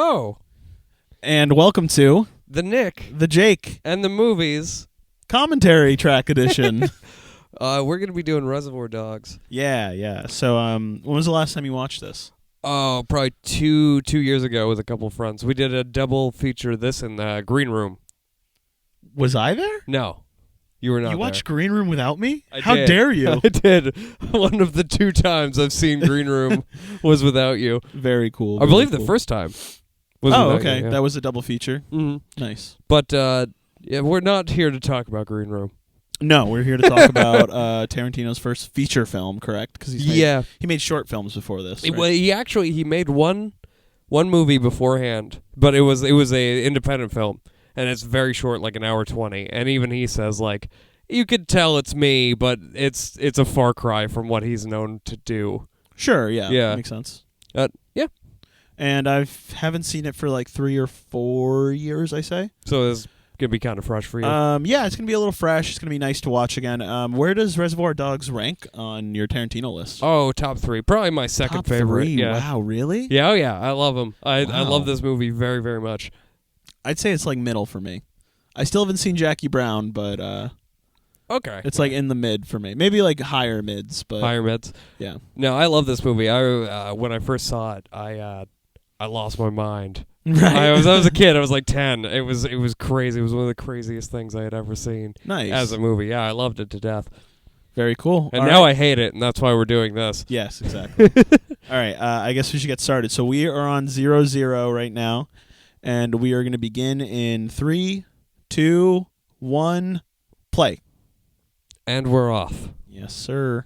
Oh, And welcome to the Nick the Jake and the movies. Commentary Track Edition. We're going to be doing Reservoir Dogs. Yeah. So, when was the last time you watched this? Oh, probably two years ago with a couple friends. We did a double feature this in the green room. Was I there? No, you were not You there. watched Green Room without me? I How did. dare you? I did. One of the 2 times I've seen Green Room was without you. Very cool. I believe cool. the first time was Oh, without okay. you, yeah. That was a double feature. Mm-hmm. Nice. But yeah, we're not here to talk about Green Room. No, we're here to talk about Tarantino's first feature film, correct? Because he made short films before this. Right? Well, he made one movie beforehand, but it was a independent film, and it's very short, like an hour 20. And even he says, like, you could tell it's me, but it's a far cry from what he's known to do. Sure, yeah. Yeah. Makes sense. Yeah. And I haven't seen it for like 3 or 4 years, I say. So it's gonna be kind of fresh for you. Yeah, it's gonna be a little fresh. It's gonna be nice to watch again. Where does Reservoir Dogs rank on your Tarantino list? Oh, top 3, probably my second Top favorite. 3. Yeah. Wow, really? Yeah, oh yeah, I love him. I Wow. love this movie very, very much. I'd say it's like middle for me. I still haven't seen Jackie Brown, but Okay. it's like in the mid for me. Maybe like higher mids, but Higher mids. yeah. No, I love this movie. I when I first saw it, I lost my mind. Right. I was a kid. I was like 10. It was crazy. It was one of the craziest things I had ever seen Nice. as a movie. Yeah, I loved it to death. Very cool. And All now right. I hate it, and that's why we're doing this. Yes, exactly. All right, I guess we should get started. So we are on 0-0 right now, and we are going to begin in 3, 2, 1, play. And we're off. Yes, sir.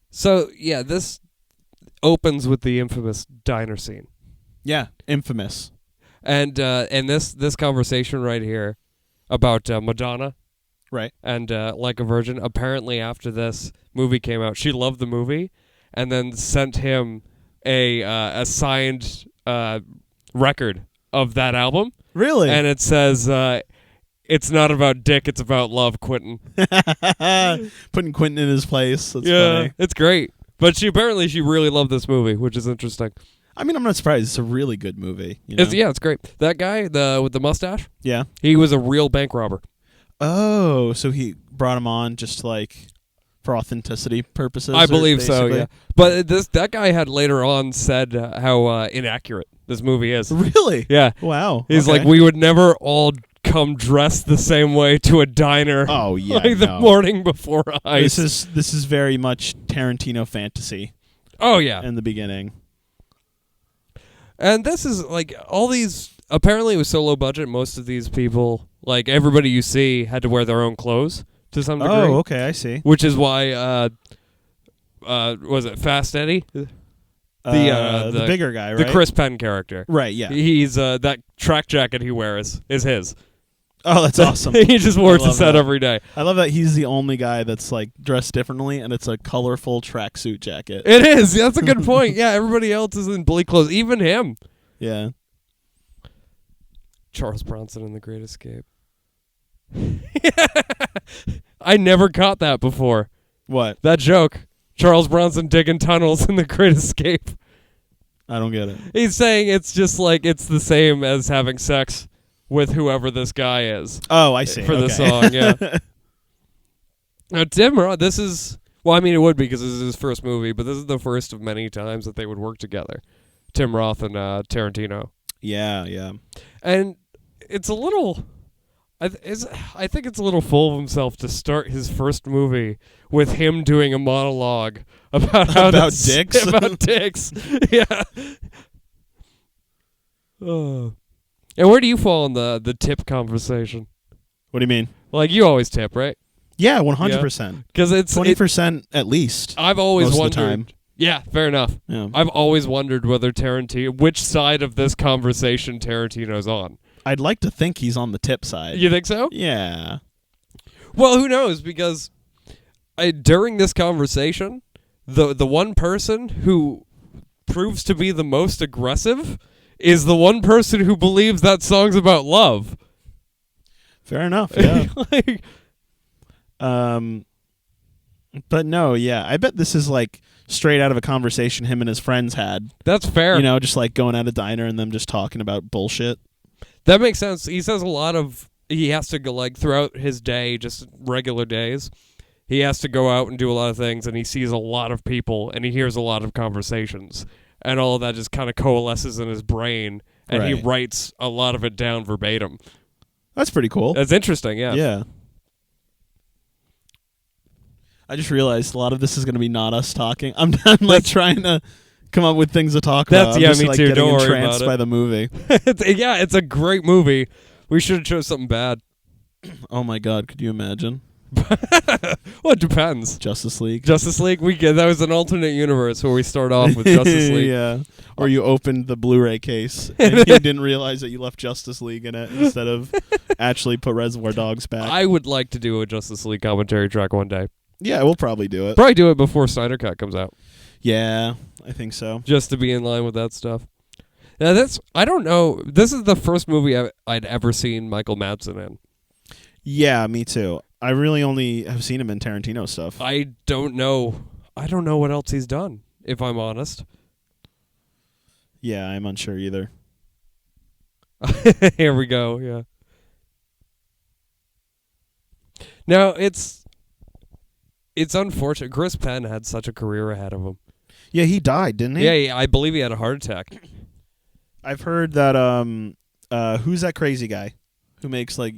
So, yeah, this opens with the infamous diner scene. Yeah, infamous. And this conversation right here about Madonna Right. and Like a Virgin, apparently after this movie came out, she loved the movie and then sent him a signed record of that album. Really? And it says, it's not about dick, it's about love, Quentin. Putting Quentin in his place. That's Yeah, funny. it's great. But she really loved this movie, which is interesting. I mean, I'm not surprised. It's a really good movie. You know? It's great. That guy with the mustache, Yeah. he was a real bank robber. Oh, so he brought him on just like for authenticity purposes? I believe so, basically? yeah. But that guy had later on said how inaccurate this movie is. Really? Yeah. Wow. He's okay. like, we would never all come dressed the same way to a diner. Oh, yeah. like the morning before ice. This is very much Tarantino fantasy Oh yeah. in the beginning. And this is like all these. Apparently, it was so low budget. Most of these people, like everybody you see, had to wear their own clothes to some degree. Oh, okay, I see. Which is why, was it Fast Eddie? The the bigger guy, right? The Chris Penn character. Right, yeah. He's that track jacket he wears is his. Oh, that's awesome. He just wore it to love set that. every day. I love that he's the only guy that's like dressed differently, and it's a colorful tracksuit jacket. It is. That's a good point. Yeah, everybody else is in bleak clothes. Even him. Yeah. Charles Bronson in The Great Escape. I never caught that before. What? That joke. Charles Bronson digging tunnels in The Great Escape. I don't get it. He's saying it's just like it's the same as having sex with whoever this guy is. Oh, I see. For the Okay. song, yeah. Now, Tim Roth, this is... Well, I mean, it would be because this is his first movie, but this is the first of many times that they would work together. Tim Roth and Tarantino. Yeah. And it's a little... I think it's a little full of himself to start his first movie with him doing a monologue about how About dicks? About dicks. Yeah. Oh. And where do you fall in the tip conversation? What do you mean? Like, you always tip, right? Yeah, 100%. Because it's 20% at least. I've always most wondered. of the time. Yeah, fair enough. Yeah. I've always wondered whether which side of this conversation Tarantino's on. I'd like to think he's on the tip side. You think so? Yeah. Well, who knows? Because during this conversation, the one person who proves to be the most aggressive is the one person who believes that song's about love. Fair enough, yeah. Like, But no, yeah. I bet this is like straight out of a conversation him and his friends had. That's fair. You know, just like going at a diner and them just talking about bullshit. That makes sense. He says a lot of... He has to go, like, throughout his day, just regular days, he has to go out and do a lot of things, and he sees a lot of people, and he hears a lot of conversations. And all of that just kind of coalesces in his brain, and he writes a lot of it down verbatim. That's pretty cool. That's interesting, yeah. Yeah. I just realized a lot of this is going to be not us talking. I'm like trying to come up with things to talk about. I'm just, me like, too. Getting Don't worry entranced about it. by the movie. It's a great movie. We should have chose something bad. Oh my God, could you imagine? Well, it depends. Justice League. Justice League, that was an alternate universe where we start off with Justice League. Yeah. Or you opened the Blu-ray case and you didn't realize that you left Justice League in it instead of actually put Reservoir Dogs back. I would like to do a Justice League commentary track one day. Yeah, we'll probably do it. Probably do it before Snyder Cut comes out. Yeah, I think so. Just to be in line with that stuff. Now I don't know. This is the first movie I'd ever seen Michael Madsen in. Yeah, me too. I really only have seen him in Tarantino stuff. I don't know what else he's done, if I'm honest. Yeah, I'm unsure either. Here we go, yeah. Now, it's unfortunate. Chris Penn had such a career ahead of him. Yeah, he died, didn't he? Yeah, I believe he had a heart attack. I've heard that who's that crazy guy who makes like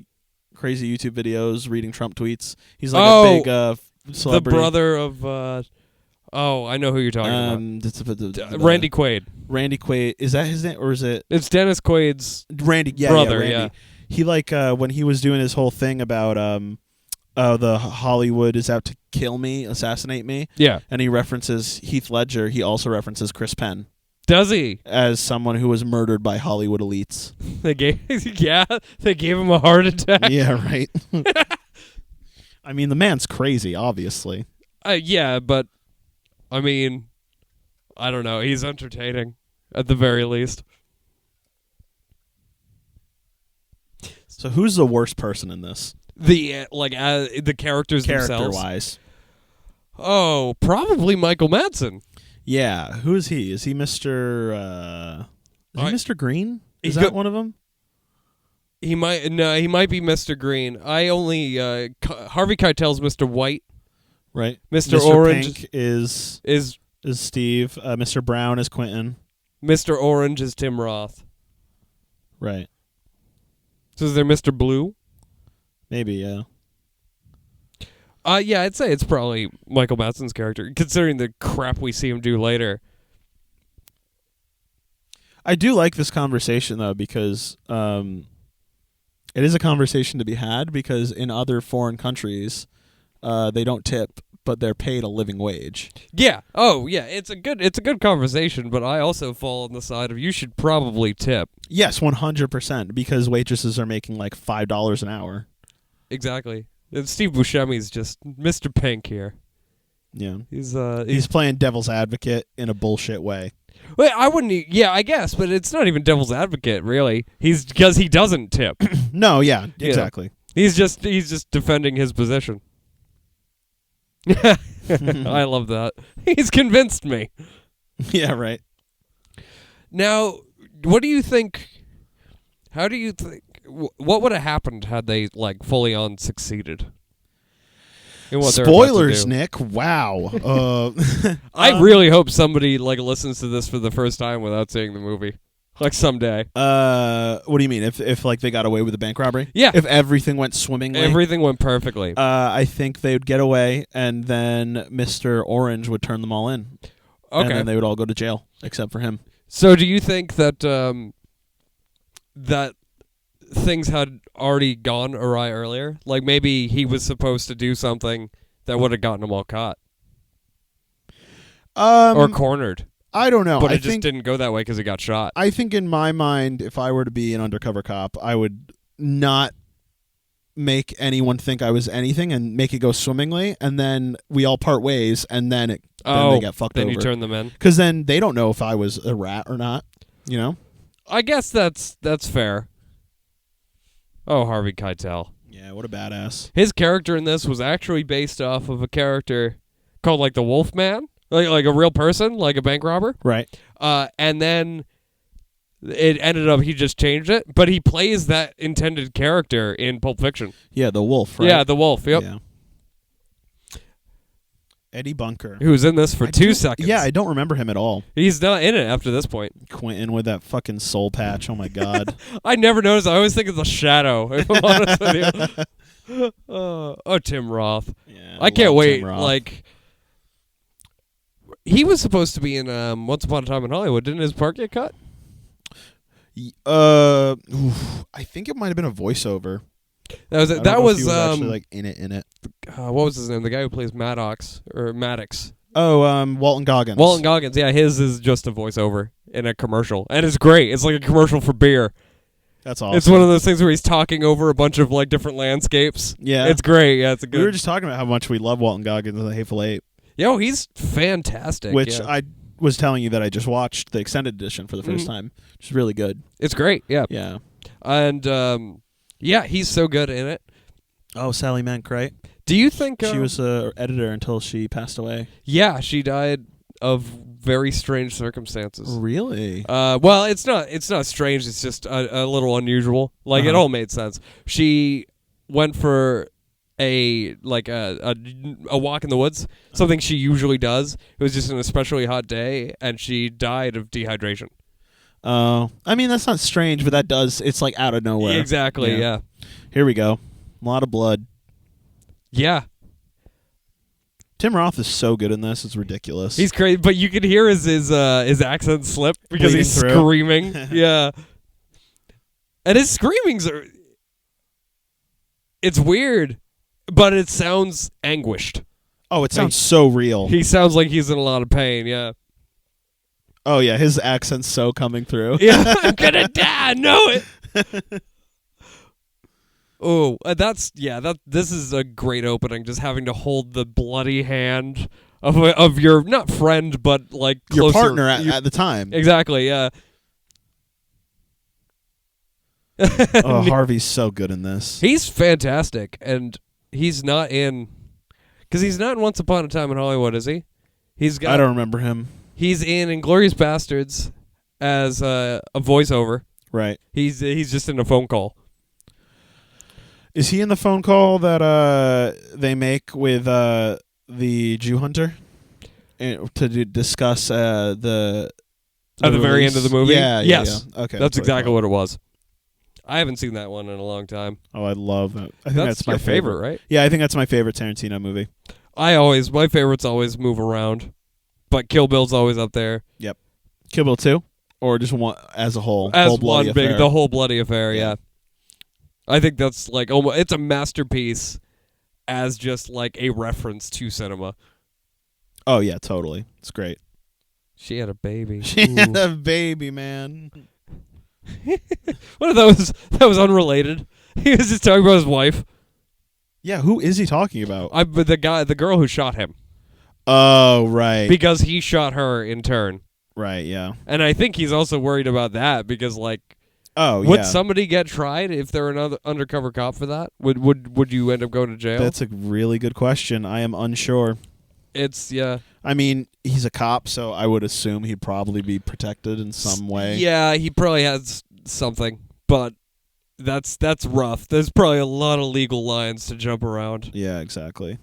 crazy YouTube videos reading Trump tweets? He's like a big celebrity. The brother of I know who you're talking about. Randy Quaid. Randy Quaid. Is that his name or is it? It's Dennis Quaid's brother, Randy. Yeah. He when he was doing his whole thing about the Hollywood is out to kill me, assassinate me. Yeah. And he references Heath Ledger. He also references Chris Penn. Does he? As someone who was murdered by Hollywood elites. They gave him a heart attack. Yeah, right. I mean, the man's crazy, obviously. Yeah, but I mean, I don't know. He's entertaining at the very least. So who's the worst person in this? The characters themselves? Character-wise. Oh, probably Michael Madsen. Yeah, who is he? Is he Mr. Mr. Green? Is that one of them? He might be Mr. Green. Harvey Keitel's Mr. White. Right. Mr. Orange Pink is Steve. Mr. Brown is Quentin. Mr. Orange is Tim Roth. Right. So is there Mr. Blue? Maybe, yeah. Yeah, I'd say it's probably Michael Madsen's character, considering the crap we see him do later. I do like this conversation, though, because it is a conversation to be had, because in other foreign countries, they don't tip, but they're paid a living wage. Yeah. Oh, yeah. It's a good conversation, but I also fall on the side of you should probably tip. Yes, 100%, because waitresses are making like $5 an hour. Exactly. And Steve Buscemi's just Mr. Pink here. Yeah. He's playing devil's advocate in a bullshit way. Wait, I wouldn't. Yeah, I guess, but it's not even devil's advocate, really. Because he doesn't tip. No, yeah, exactly. You know, he's just defending his position. I love that. He's convinced me. Yeah, right. Now, what do you think? How do you think? What would have happened had they fully on succeeded? In what Spoilers, Nick. Wow. I really hope somebody listens to this for the first time without seeing the movie. Someday. What do you mean? If they got away with the bank robbery? Yeah. If everything went swimmingly? Everything went perfectly. I think they would get away, and then Mr. Orange would turn them all in. Okay. And then they would all go to jail, except for him. So do you think that that things had already gone awry earlier? Maybe he was supposed to do something that would have gotten them all caught. Or cornered. I don't know. But it just didn't go that way because he got shot. I think in my mind, if I were to be an undercover cop, I would not make anyone think I was anything and make it go swimmingly, and then we all part ways, and then they get fucked over. Then you turn them in? Because then they don't know if I was a rat or not, you know? I guess that's fair. Oh, Harvey Keitel. Yeah, what a badass. His character in this was actually based off of a character called the Wolfman. like a real person, like a bank robber. Right. And then it ended up he just changed it, but he plays that intended character in Pulp Fiction. Yeah, the wolf, right? Yeah, the wolf. Yep. Yeah. Eddie Bunker. Who was in this for 2 seconds. Yeah, I don't remember him at all. He's not in it after this point. Quentin with that fucking soul patch. Oh, my God. I never noticed. I always think it's a shadow, if I'm honest with you. Tim Roth. Yeah, I can't wait. Tim Roth. Like, he was supposed to be in Once Upon a Time in Hollywood. Didn't his part get cut? I think it might have been a voiceover. That was I don't know if he was actually like in it. What was his name? The guy who plays Maddox or Maddox. Oh, Walton Goggins. Walton Goggins. Yeah, his is just a voiceover in a commercial, and it's great. It's like a commercial for beer. That's awesome. It's one of those things where he's talking over a bunch of like different landscapes. Yeah, it's great. Yeah, it's a good. We were just talking about how much we love Walton Goggins in The Hateful Eight. Yo, he's fantastic. Which I was telling you that I just watched the extended edition for the first time, which is really good. It's great. Yeah. Yeah. And yeah, he's so good in it. Oh, Sally Menk, right? Do you think she was an editor until she passed away? Yeah, she died of very strange circumstances. Really? Well, it's not strange. It's just a little unusual. Like it all made sense. She went for a walk in the woods, something she usually does. It was just an especially hot day, and she died of dehydration. Oh, I mean that's not strange, but that does. It's like out of nowhere. Exactly. Yeah. Here we go. A lot of blood. Yeah. Tim Roth is so good in this; it's ridiculous. He's crazy, but you can hear his accent slip because Bleeding he's through. screaming. Yeah, and his screamings are. It's weird, but it sounds anguished. Oh, it sounds so real. He sounds like he's in a lot of pain. Yeah. Oh yeah, his accent's so coming through. Yeah, I'm gonna die. I know it. Oh, this is a great opening. Just having to hold the bloody hand of your not friend, but like your closer, partner at the time. Exactly. Yeah. Oh, Harvey's so good in this. He's fantastic, and he's not in Once Upon a Time in Hollywood, is he? I don't remember him. He's in Inglourious Bastards as a voiceover. Right. He's just in a phone call. Is he in the phone call that they make with the Jew hunter to discuss the at the very end of the movie? Yeah. Yes. Yeah. Okay. That's exactly what it was. I haven't seen that one in a long time. Oh, I love that. I think that's my your favorite, right? Yeah, I think that's my favorite Tarantino movie. My favorites always move around, but Kill Bill's always up there. Yep. Kill Bill 2? Or just one as a whole? As whole bloody one big, affair. the whole bloody affair, yeah. I think that's like almost, it's a masterpiece as just like a reference to cinema. Oh yeah, totally. It's great. She had a baby. She had a baby, man. What if that was unrelated? He was just talking about his wife. Yeah, who is he talking about? The girl who shot him. Oh, right. Because he shot her in turn. Right, yeah. And I think he's also worried about that because like would somebody get tried if they're another undercover cop for that? Would you end up going to jail? That's a really good question. I am unsure. I mean, he's a cop, so I would assume he'd probably be protected in some way. Yeah, he probably has something, but that's rough. There's probably a lot of legal lines to jump around. Yeah, exactly.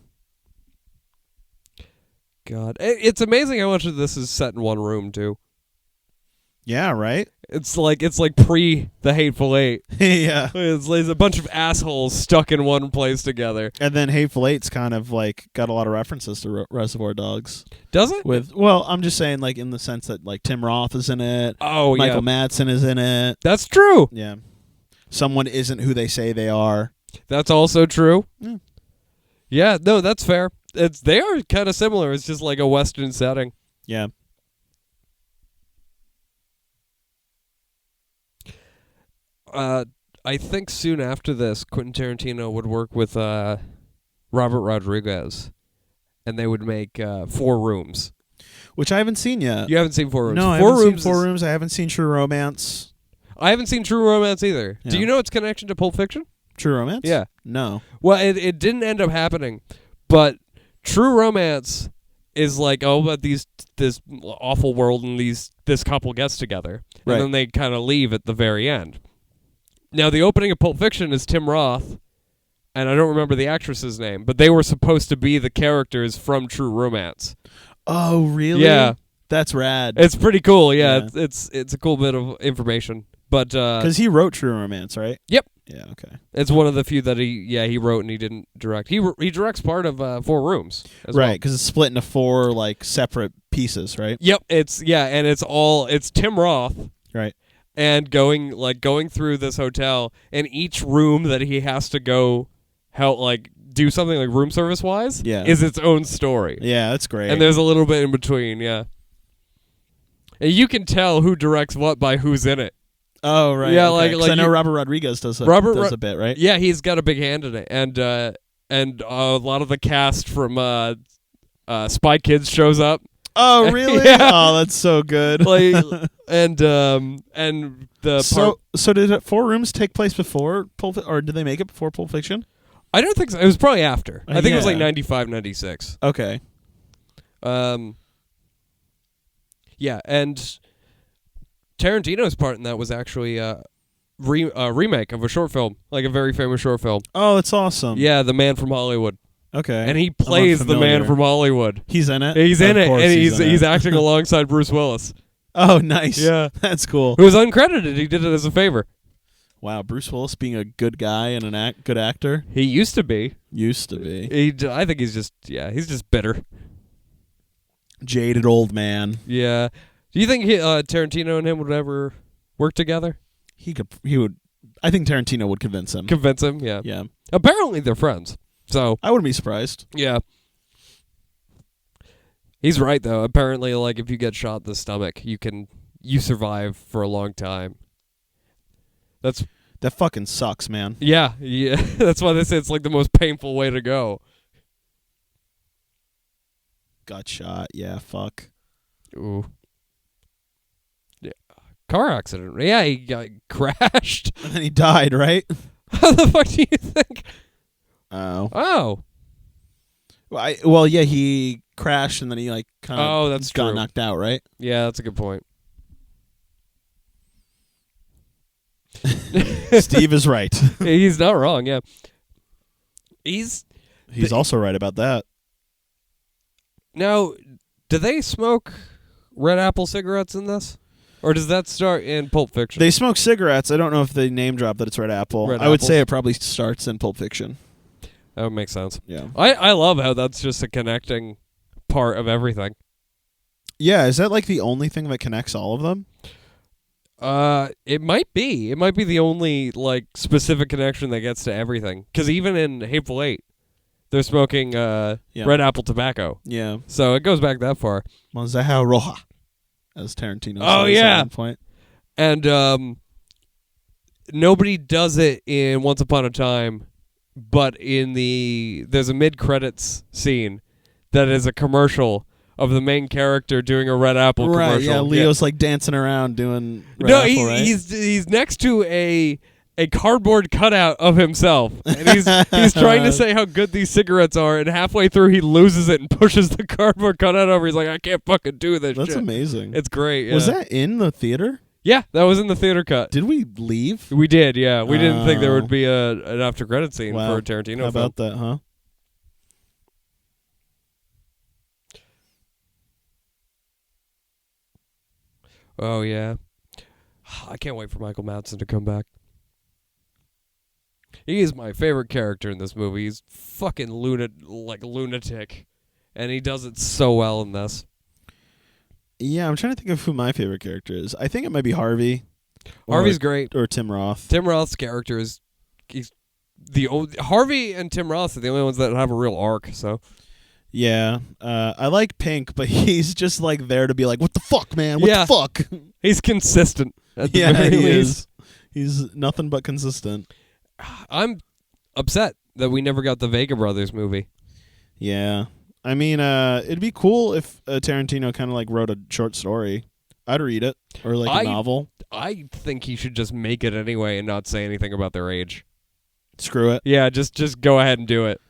God, it's amazing how much of this is set in one room too. Yeah, right? It's like pre The Hateful Eight. Yeah. It's a bunch of assholes stuck in one place together. And then Hateful Eight's kind of like got a lot of references to Reservoir Dogs. Does it? I'm just saying like in the sense that like Tim Roth is in it. Oh, yeah. Michael Madsen is in it. That's true. Yeah. Someone isn't who they say they are. That's also true. Yeah. Yeah, no, that's fair. They are kind of similar. It's just like a Western setting. Yeah. I think soon after this, Quentin Tarantino would work with Robert Rodriguez, and they would make 4 Rooms. Which I haven't seen yet. You haven't seen 4 Rooms? No, I haven't seen 4 Rooms. I haven't seen True Romance. I haven't seen True Romance either. Yeah. Do you know its connection to Pulp Fiction? True Romance? Yeah. No. Well, it didn't end up happening, but True Romance is like, oh, but this awful world and this couple gets together, and Right. then they kind of leave at the very end. Now, the opening of Pulp Fiction is Tim Roth, and I don't remember the actress's name, but they were supposed to be the characters from True Romance. Oh, really? Yeah. That's rad. It's pretty cool. Yeah, Yeah. it's a cool bit of information. But Because he wrote True Romance, right? Yep. Yeah, okay. It's one of the few that he wrote and he didn't direct. He directs part of Four Rooms as well. Right, because it's split into 4 like separate pieces, right? Yep, and it's Tim Roth. Right. And going through this hotel, and each room that he has to go help do something like room service wise is its own story. Yeah, that's great. And there's a little bit in between, yeah. And you can tell who directs what by who's in it. Oh, right. Yeah, okay. 'Cause I know you- Robert Rodriguez does a bit, right? Yeah, he's got a big hand in it, and a lot of the cast from Spy Kids shows up. Oh, really? Yeah. Oh, that's so good. and the So did 4 Rooms take place before or did they make it before Pulp Fiction? I don't think so. It was probably after. I think it was like Yeah. 95, 96. Okay. Yeah, and Tarantino's part in that was actually a remake of a short film, like a very famous short film. Oh, that's awesome. Yeah, The Man from Hollywood. Okay. And he plays the man from Hollywood. He's in it? He's in Of it, course and in he's it. acting alongside Bruce Willis. Oh, nice. Yeah. That's cool. Who was uncredited. He did it as a favor. Wow, Bruce Willis being a good guy and good actor? He used to be. Used to be. I think he's just bitter. Jaded old man. Yeah. Do you think Tarantino and him would ever work together? He would. I think Tarantino would convince him. Convince him? Yeah. Yeah. Apparently they're friends. So I wouldn't be surprised. yeah. He's right though. Apparently, if you get shot in the stomach, you survive for a long time. That fucking sucks, man. Yeah. That's why they say it's the most painful way to go. Got shot. Yeah, fuck. Ooh. Yeah. Car accident. Yeah, he got crashed. And then he died, right? How the fuck do you think? Oh. Oh. Well, yeah, he crashed and then he kind of that's got true. knocked out, right? Yeah, that's a good point. Steve is right. He's not wrong, yeah. He's also right about that. Now, do they smoke red apple cigarettes in this? Or does that start in Pulp Fiction? They smoke cigarettes. I don't know if they name drop that it's Red Apple. Red I would apples? say it probably starts in Pulp Fiction. That would make sense. Yeah. I love how that's just a connecting part of everything. Yeah, is that the only thing that connects all of them? It might be. It might be the only specific connection that gets to everything. Because even in Hateful Eight, they're smoking red apple tobacco. Yeah. So it goes back that far. Monzeja Roja, as Tarantino Oh, says yeah. at one point. And nobody does it in Once Upon a Time, but there's a mid-credits scene that is a commercial of the main character doing a red apple Right, commercial. yeah, Leo's dancing around doing Red No, Apple, right? he's next to a cardboard cutout of himself, and he's trying to say how good these cigarettes are, and halfway through he loses it and pushes the cardboard cutout over. He's like, I can't fucking do this That's shit. amazing. It's great. Yeah. Was that in the theater? Yeah, that was in the theater cut. Did we leave? We did, yeah. We didn't think there Oh. would be an after credit scene Wow. for a Tarantino How film. about that, huh? Oh yeah, I can't wait for Michael Madsen to come back. He is my favorite character in this movie. He's fucking lunatic, and he does it so well in this. Yeah, I'm trying to think of who my favorite character is. I think it might be Harvey. Harvey's great. Or Tim Roth. Tim Roth's character he's the only, Harvey and Tim Roth are the only ones that have a real arc. So Yeah, I like Pink, but he's just there to be what the fuck, man? What Yeah. the fuck? he's consistent. At the Yeah, very he least. is. He's nothing but consistent. I'm upset that we never got the Vega brothers movie. Yeah, I mean, it'd be cool if Tarantino kind of wrote a short story. I'd read it, or a novel. I think he should just make it anyway and not say anything about their age. Screw it. Yeah, just go ahead and do it.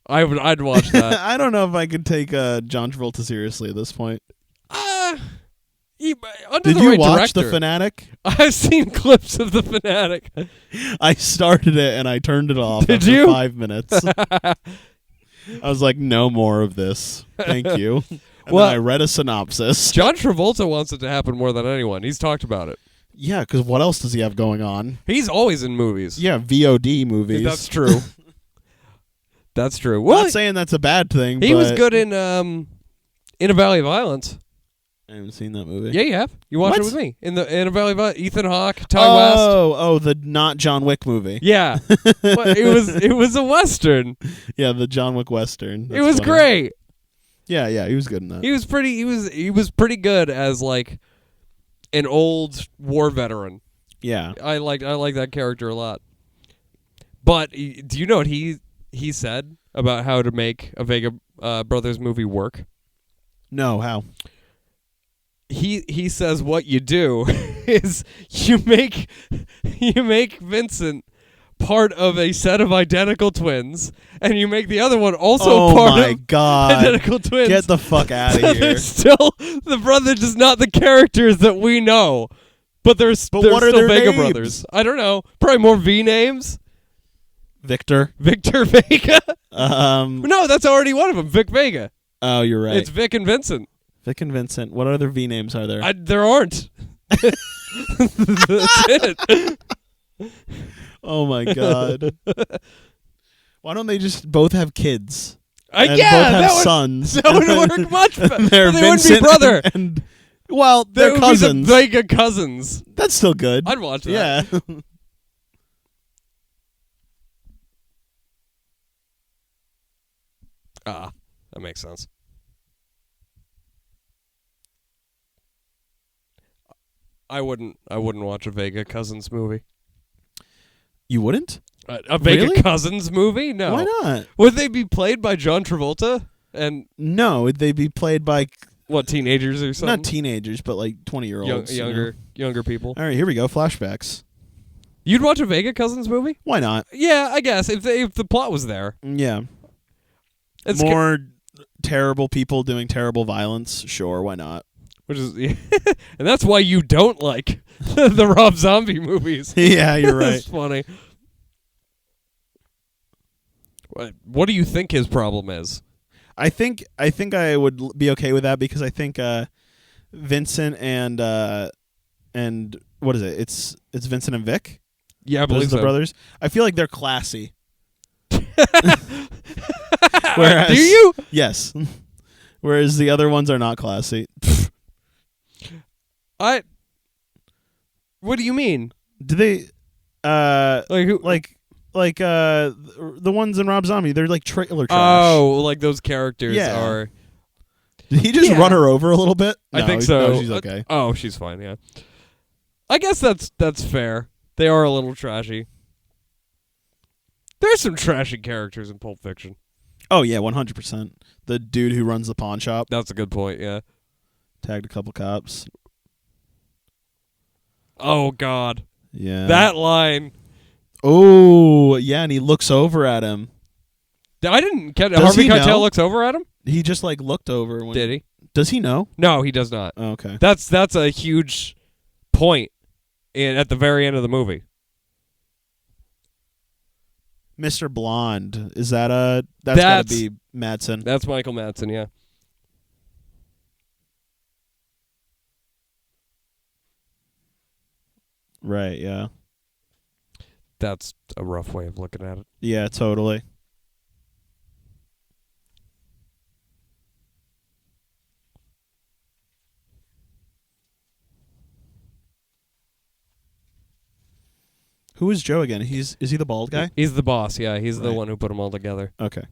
I'd watch that. I don't know if I could take John Travolta seriously at this point. Under Did the you right watch director. The Fanatic? I've seen clips of The Fanatic. I started it and I turned it off Did after you? 5 minutes. I was like, no more of this. Thank you. And Well, then I read a synopsis. John Travolta wants it to happen more than anyone. He's talked about it. Yeah, because what else does he have going on? He's always in movies. Yeah, VOD movies. That's true. That's true. Well, Not saying that's a bad thing. he but was good in A Valley of Violence. I haven't seen that movie. Yeah, you have. You watched What? it with me in A Valley of Violence. Ethan Hawke, Ty West. Oh, the not John Wick movie. Yeah, but it was a western. Yeah, the John Wick western. It That's was funny. great. Yeah, he was good in that. He was pretty good as like an old war veteran. Yeah. I like that character a lot. But do you know what he said about how to make a Vega Brothers movie work? No, how? He says what you do is you make Vincent part of a set of identical twins, and you make the other one also part of God. identical twins. Get the fuck out of So here. they're still the brothers, just not the characters that we know, but they're But still what are their Vega names? brothers. I don't know. Probably more V names. Victor. Victor Vega. Um. No, that's already one of them. Vic Vega. Oh, you're right. It's Vic and Vincent. Vic and Vincent. What other V names are there? There aren't. That's it. Oh my God. Why don't they just both have kids? And Yeah, both have that would, sons. that would work much better. And they're They wouldn't be Vincent brother. And, well, They they're would cousins. be the Vega cousins. That's still good. I'd watch that. Yeah. That makes sense. I wouldn't watch a Vega Cousins movie. You wouldn't? A Vega Really? Cousins movie? No. Why not? Would they be played by John Travolta and No, they'd be played by what, teenagers or something? not teenagers, but like 20-year-olds. Younger people. All right, here we go. Flashbacks. You'd watch a Vega Cousins movie? Why not? Yeah, I guess if the plot was there. Yeah. It's More terrible people doing terrible violence. Sure, why not? which is and that's why you don't like the Rob Zombie movies. Yeah, you're right. That's funny. What do you think his problem is? I think I would be okay with that because I think Vincent and what is it? It's Vincent and Vic. Yeah, I Those believe are the so. brothers. I feel like they're classy. Whereas, do you? Yes. Whereas the other ones are not classy. What do you mean? Do they? Like who? The ones in Rob Zombie, they're like trailer trash. Oh, like those characters Yeah. are. Did he just run her over a little bit? I No, think so. No, she's okay. Oh, she's fine. Yeah. I guess that's fair. They are a little trashy. There's some trashy characters in Pulp Fiction. Oh yeah, 100%. The dude who runs the pawn shop That's a good point. Yeah. tagged a couple cops. Oh God, Yeah. that line. Oh yeah, and he looks over at him. I didn't get. Does Harvey he Keitel know? looks over at him. He just like looked over. When Did he? Does he know? No, he does not. Oh, okay. That's a huge point at the very end of the movie. Mr. Blonde. Is that that's gotta be Madsen. That's Michael Madsen. Yeah. Right, yeah. That's a rough way of looking at it. Yeah, totally. Who is Joe again? Is he the bald guy? He's the boss. Yeah, he's the Right. one who put them all together. Okay.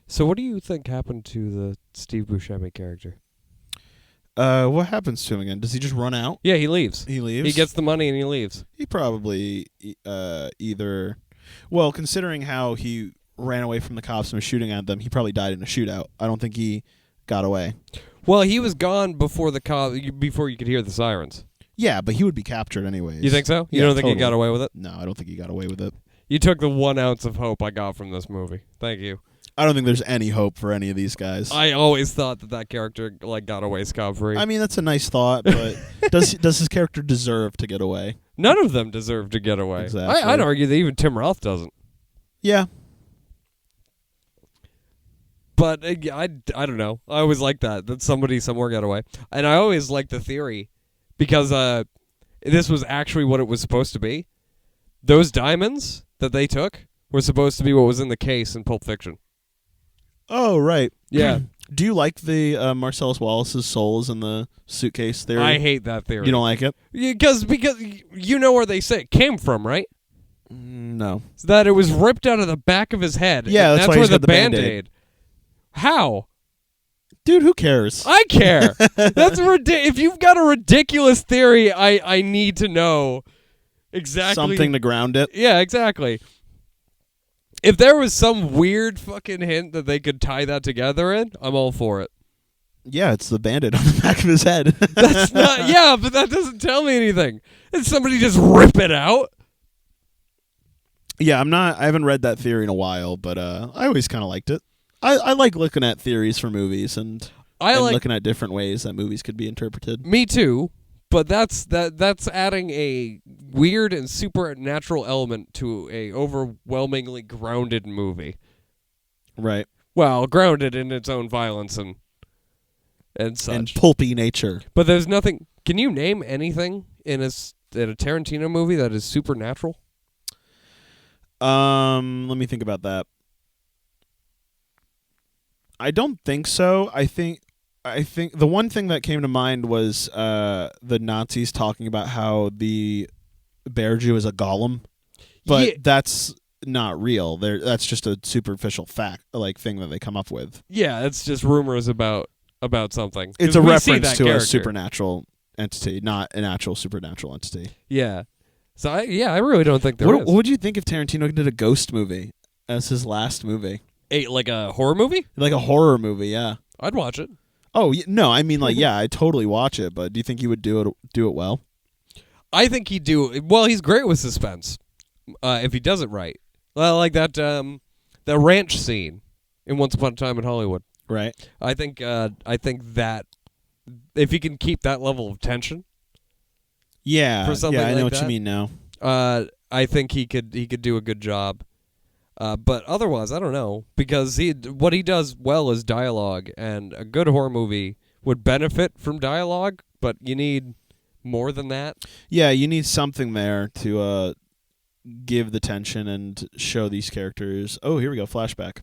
So what do you think happened to the Steve Buscemi character? What happens to him again? Does he just run out? Yeah, he leaves. He leaves. He gets the money and he leaves. He probably either. Well, considering how he ran away from the cops and was shooting at them, he probably died in a shootout. I don't think he got away. Well, he was gone before before you could hear the sirens. Yeah, but he would be captured anyways. You think so? You Yeah, don't think he totally. got away with it? No, I don't think he got away with it. You took the 1 ounce of hope I got from this movie. Thank you. I don't think there's any hope for any of these guys. I always thought that character got away scot-free. I mean, that's a nice thought, but does his character deserve to get away? None of them deserve to get away. Exactly. I'd argue that even Tim Roth doesn't. Yeah. But I don't know. I always like that somebody somewhere got away. And I always liked the theory because this was actually what it was supposed to be. Those diamonds that they took were supposed to be what was in the case in Pulp Fiction. Oh, right. Yeah. Do you like the Marcellus Wallace's soul is in the suitcase theory? I hate that theory. You don't like it? Because you know where they say it came from, right? No. It's that it was ripped out of the back of his head. Yeah, and that's that's why where he's the got the Band-Aid. How? Dude, who cares? I care. That's if you've got a ridiculous theory, I need to know exactly Something to ground it. Yeah, exactly. If there was some weird fucking hint that they could tie that together in, I'm all for it. Yeah, it's the Band-Aid on the back of his head. That's not. Yeah, but that doesn't tell me anything. Did somebody just rip it out? Yeah, I haven't read that theory in a while, but I always kind of liked it. I like looking at theories for movies and looking at different ways that movies could be interpreted. Me too, but that's adding a weird and supernatural element to a overwhelmingly grounded movie. Right. Well, grounded in its own violence and such. And pulpy nature. But there's nothing. Can you name anything in a Tarantino movie that is supernatural? Let me think about that. I don't think so. I think the one thing that came to mind was the Nazis talking about how the bear Jew is a golem, but that's not real. That's just a superficial fact, thing that they come up with. Yeah, it's just rumors about something. It's a reference to character. a supernatural entity, not an actual supernatural entity. Yeah. So I really don't think there is. What would you think if Tarantino did a ghost movie as his last movie? Like a horror movie? Like a horror movie, yeah. I'd watch it. Oh, no, I mean, yeah, I'd totally watch it, but do you think he would do it well? I think he'd do well. He's great with suspense. If he does it right, like that ranch scene in Once Upon a Time in Hollywood. Right. I think that if he can keep that level of tension, yeah, for something I know like what you mean now. I think he could do a good job. But otherwise, I don't know, because what he does well is dialogue, and a good horror movie would benefit from dialogue, but you need more than that. Yeah, you need something there to give the tension and show these characters. Oh, here we go, flashback.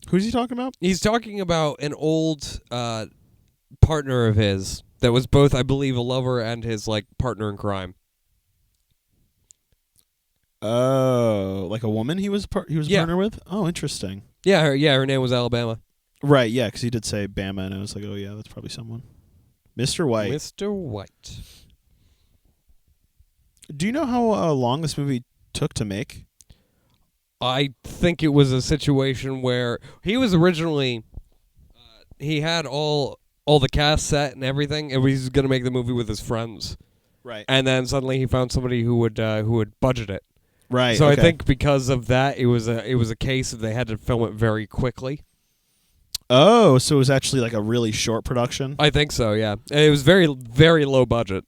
Who's he talking about? He's talking about an old partner of his that was both, I believe, a lover and his partner in crime. Oh, like a woman he was a partner with? Oh, interesting. Yeah, her name was Alabama. Right, yeah, because he did say Bama, and I was like, oh, yeah, that's probably someone. Mr. White. Mr. White. Do you know how long this movie took to make? I think it was a situation where he was originally he had all the cast set and everything, and he was going to make the movie with his friends. Right. And then suddenly he found somebody who would budget it. Right. So okay. I think because of that, it was a case of they had to film it very quickly. Oh, so it was actually like a really short production? I think so, yeah. It was very, very low budget.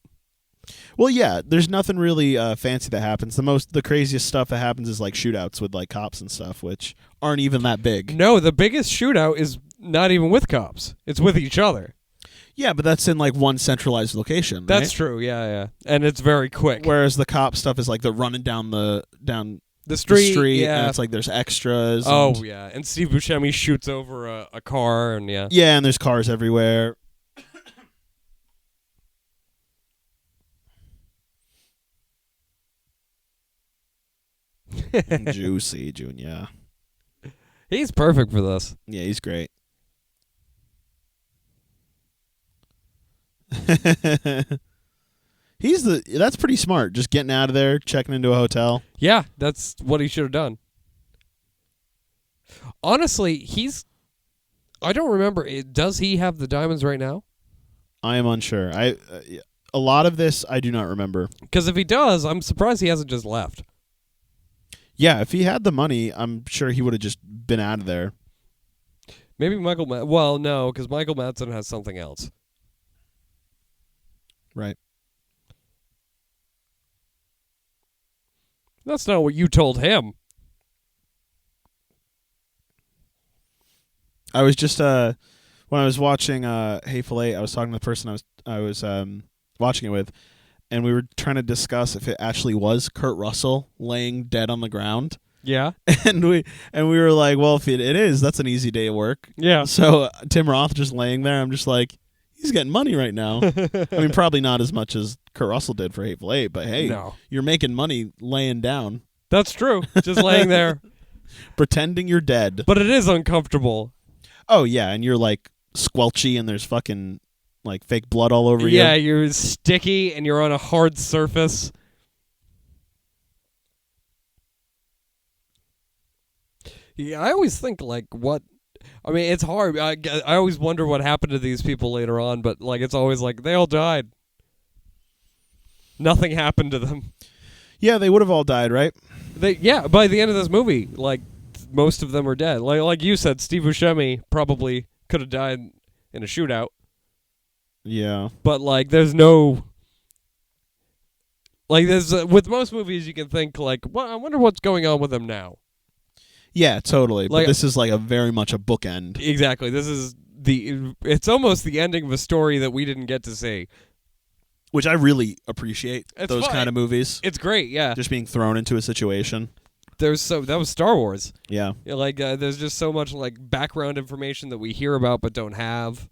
Well, yeah, there's nothing really fancy that happens. The craziest stuff that happens is shootouts with cops and stuff, which aren't even that big. No, the biggest shootout is not even with cops. It's with each other. Yeah, but that's in one centralized location. That's right? true, yeah. And it's very quick. Whereas the cop stuff is they're running down the street, yeah. And it's there's extras. Oh, yeah. And Steve Buscemi shoots over a car, and yeah. Yeah, and there's cars everywhere. Juicy June, yeah. He's perfect for this. Yeah, he's great. That's pretty smart. Just getting out of there, checking into a hotel. Yeah, that's what he should have done. Honestly, I don't remember. Does he have the diamonds right now? I am unsure. A lot of this I do not remember. Because if he does, I'm surprised he hasn't just left. Yeah, if he had the money, I'm sure he would have just been out of there. Maybe well, no, because Michael Madsen has something else. Right. That's not what you told him. I was just when I was watching Hateful Eight, I was talking to the person I was watching it with, and we were trying to discuss if it actually was Kurt Russell laying dead on the ground. Yeah. And we were like, well, if it is, that's an easy day of work. Yeah. So Tim Roth just laying there, I'm just like, he's getting money right now. I mean, probably not as much as Kurt Russell did for Hateful Eight, but hey, you're making money laying down. That's true. Just laying there. Pretending you're dead. But it is uncomfortable. Oh, yeah, and you're like squelchy and there's fucking like fake blood all over you. Yeah, you're sticky and you're on a hard surface. Yeah, I always think it's hard. I always wonder what happened to these people later on, but like it's always like they all died. Nothing happened to them. Yeah, they would have all died, right? By the end of this movie, like most of them are dead. Like you said, Steve Buscemi probably could have died in a shootout. Yeah. But like there's no with most movies you can think like, well, I wonder what's going on with them now. Yeah, totally. Like, but this is like very much a bookend. Exactly. This is it's almost the ending of a story that we didn't get to see. Which I really appreciate, those fun. kind of movies. It's great, yeah. Just being thrown into a situation. That was Star Wars. Yeah. There's just so much like background information that we hear about but don't have.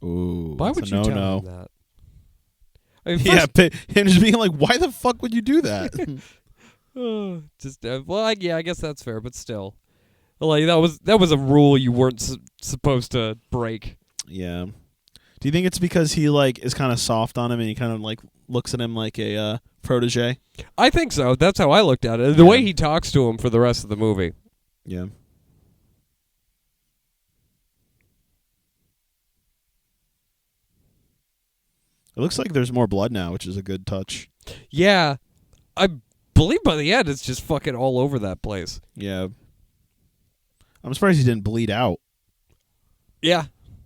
Ooh. Why would you tell him that? I mean, him just being like, why the fuck would you do that? I guess that's fair, but still, like that was a rule you weren't supposed to break. Yeah. Do you think it's because he like is kind of soft on him and he kind of like looks at him like a protege? I think so. That's how I looked at it. The way he talks to him for the rest of the movie. Yeah. It looks like there's more blood now, which is a good touch. Yeah. I believe by the end it's just fucking all over that place. Yeah. I'm surprised he didn't bleed out. Yeah.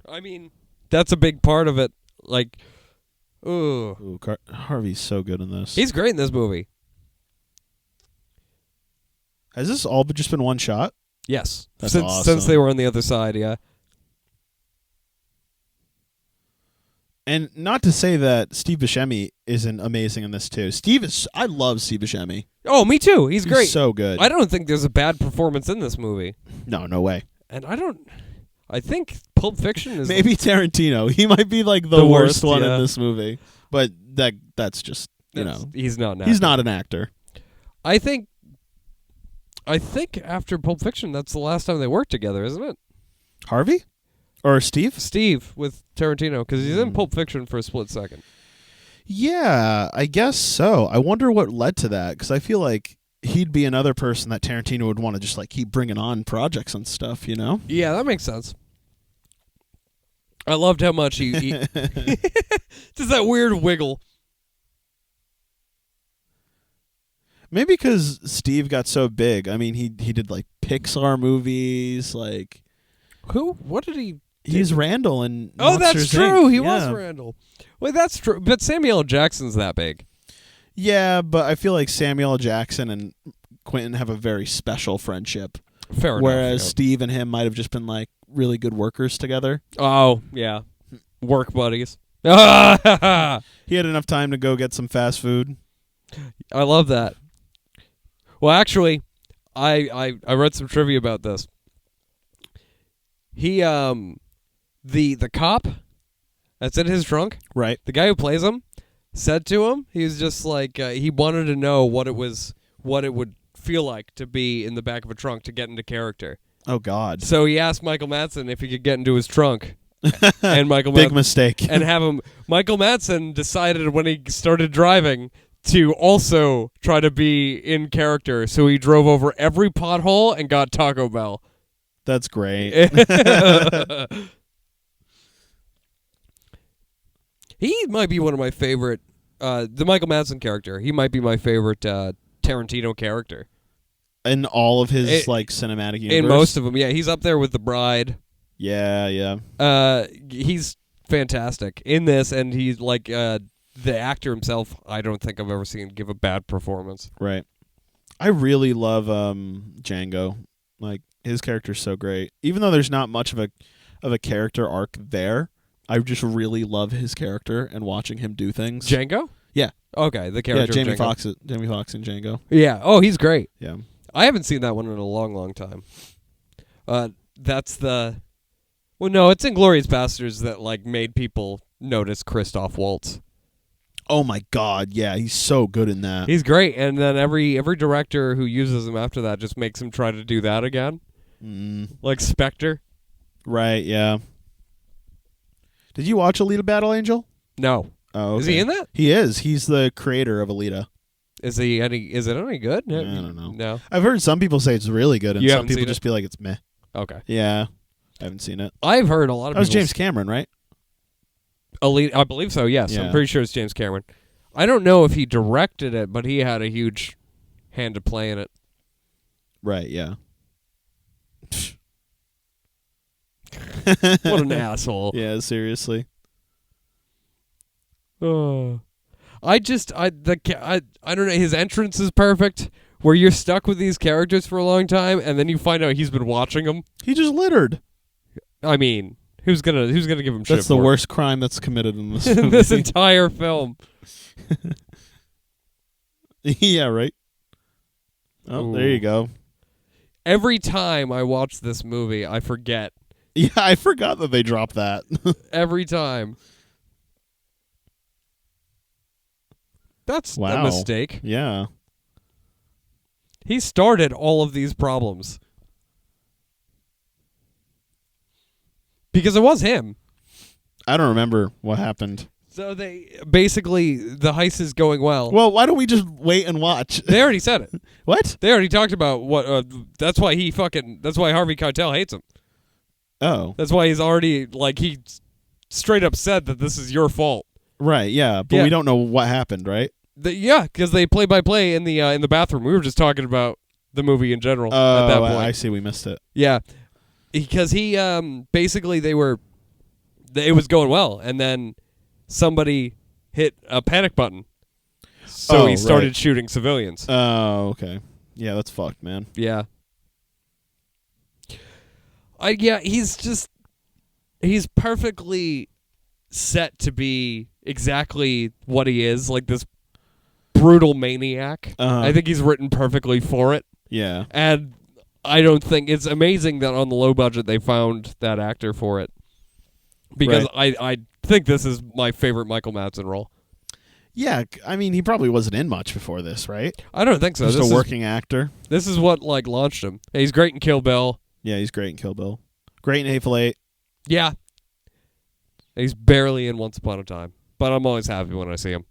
I mean, that's a big part of it. Like, ooh, Harvey's so good in this. He's great in this movie. Has this all just been one shot? Yes. That's awesome. Since they were on the other side, yeah. And not to say that Steve Buscemi isn't amazing in this too. I love Steve Buscemi. Oh, me too. He's great. So good. I don't think there's a bad performance in this movie. No way. And I think Pulp Fiction is maybe Tarantino. He might be like the worst one in this movie. But that's just, he's not an actor. He's not an actor. I think after Pulp Fiction that's the last time they worked together, isn't it? Harvey? Or Steve? Steve with Tarantino, because he's in Pulp Fiction for a split second. Yeah, I guess so. I wonder what led to that, because I feel like he'd be another person that Tarantino would want to just like keep bringing on projects and stuff, Yeah, that makes sense. I loved how much he just that weird wiggle. Maybe because Steve got so big. I mean, he did like Pixar movies, like who? What did he? He's Randall in Monsters, that's true. Inc. He was Randall. Well, that's true. But Samuel L. Jackson's that big. Yeah, but I feel like Samuel L. Jackson and Quentin have a very special friendship. Fair enough. Whereas Steve and him might have just been like really good workers together. Oh, yeah. Work buddies. He had enough time to go get some fast food. I love that. Well, actually, I read some trivia about this. He the cop that's in his trunk, right? The guy who plays him, said to him. He was just like he wanted to know what it would feel like to be in the back of a trunk to get into character. Oh God. So he asked Michael Madsen if he could get into his trunk. And Big mistake. And have him. Michael Madsen decided when he started driving to also try to be in character, so he drove over every pothole and got Taco Bell. That's great. He might be one of my favorite. The Michael Madsen character. He might be my favorite Tarantino character In all of his cinematic universe. in most of them. Yeah, he's up there with The Bride. Yeah. He's fantastic in this, and he's like the actor himself. I don't think I've ever seen give a bad performance. Right. I really love Django. Like his character's so great. Even though there's not much of a character arc there, I just really love his character and watching him do things. Django? Yeah. Okay, the character. Yeah, Jamie of Django. Foxx. Jamie Foxx and Django. Yeah. Oh, he's great. Yeah. I haven't seen that one in a long, long time. That's the. Well, no, it's Inglourious Basterds that made people notice Christoph Waltz. Oh my God! Yeah, he's so good in that. He's great, and then every director who uses him after that just makes him try to do that again. Like Spectre. Right. Yeah. Did you watch Alita Battle Angel? No. Oh, okay. Is he in that? He is. He's the creator of Alita. Is it any good? I don't know. No. I've heard some people say it's really good, and You some haven't people seen just be like it's meh. Okay. Yeah, I haven't seen it. I've heard a lot of That was people. James Cameron, right? Elite, I believe so. Yes, Yeah. I'm pretty sure it's James Cameron. I don't know if he directed it, but he had a huge hand to play in it. Right. Yeah. What an asshole! Yeah. Seriously. Oh. I don't know. His entrance is perfect. Where you're stuck with these characters for a long time, and then you find out he's been watching them. He just littered. I mean, who's gonna give him shit? That's the for worst crime that's committed in this movie. this entire film. Yeah. Right. Oh, Ooh. there you go. Every time I watch this movie, I forget. Yeah, I forgot that they dropped that. Every time. That's a Wow. mistake. Yeah. He started all of these problems. Because it was him. I don't remember what happened. So the heist is going well. Well, why don't we just wait and watch? They already said it. What? They already talked about what. That's why Harvey Keitel hates him. Oh. That's why he's already he straight up said that this is your fault. Right. Yeah, but Yeah. we don't know what happened, right? Because they play by play in the bathroom. We were just talking about the movie in general at that point. I see. We missed it. Yeah, because he basically it was going well, and then somebody hit a panic button, so he started shooting civilians. Oh, okay. Yeah, that's fucked, man. Yeah. He's perfectly set to be exactly what he is, like this brutal maniac. I think he's written perfectly for it. Yeah. And I don't think it's amazing that on the low budget they found that actor for it. Because I think this is my favorite Michael Madsen role. Yeah, I mean, he probably wasn't in much before this, right? I don't think so. Just a working actor. This is what launched him. He's great in Kill Bill. Yeah, he's great in Kill Bill. Great in Hateful Eight. Yeah. He's barely in Once Upon a Time. But I'm always happy when I see him.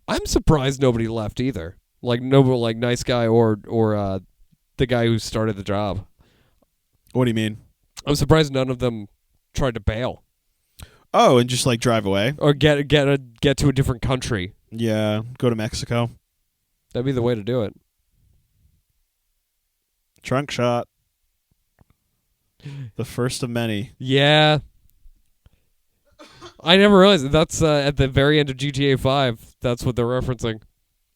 I'm surprised nobody left either. Nice Guy or the guy who started the job. What do you mean? I'm surprised none of them tried to bail. Oh, and just drive away? Or get to a different country. Yeah, go to Mexico. That'd be the way to do it. Trunk shot. The first of many. Yeah. I never realized that's at the very end of GTA 5. That's what they're referencing.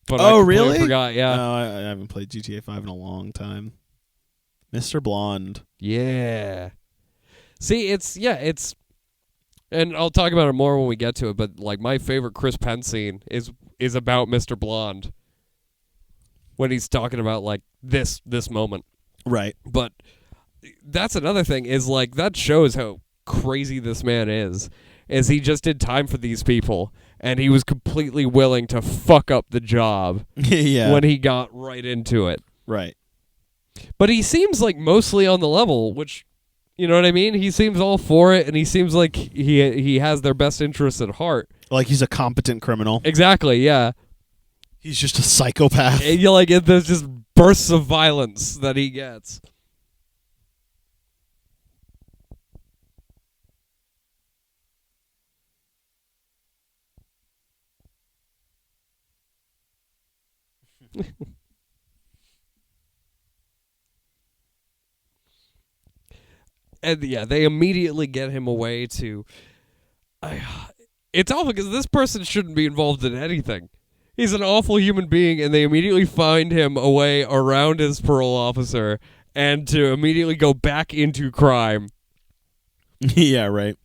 But I really? Forgot, yeah. No, I haven't played GTA 5 in a long time. Mr. Blonde. Yeah. See, it's and I'll talk about it more when we get to it, but my favorite Chris Penn scene is about Mr. Blonde. When he's talking about this moment. Right. But that's another thing is that shows how crazy this man is. is he just did time for these people, and he was completely willing to fuck up the job Yeah. when he got right into it. Right. But he seems like mostly on the level, which, you know what I mean? He seems all for it, and he seems like he has their best interests at heart. Like he's a competent criminal. Exactly, yeah. He's just a psychopath. And you like there's just bursts of violence that he gets. And yeah, they immediately get him away to. It's awful because this person shouldn't be involved in anything. He's an awful human being, and they immediately find him a way around his parole officer and to immediately go back into crime. Yeah, right.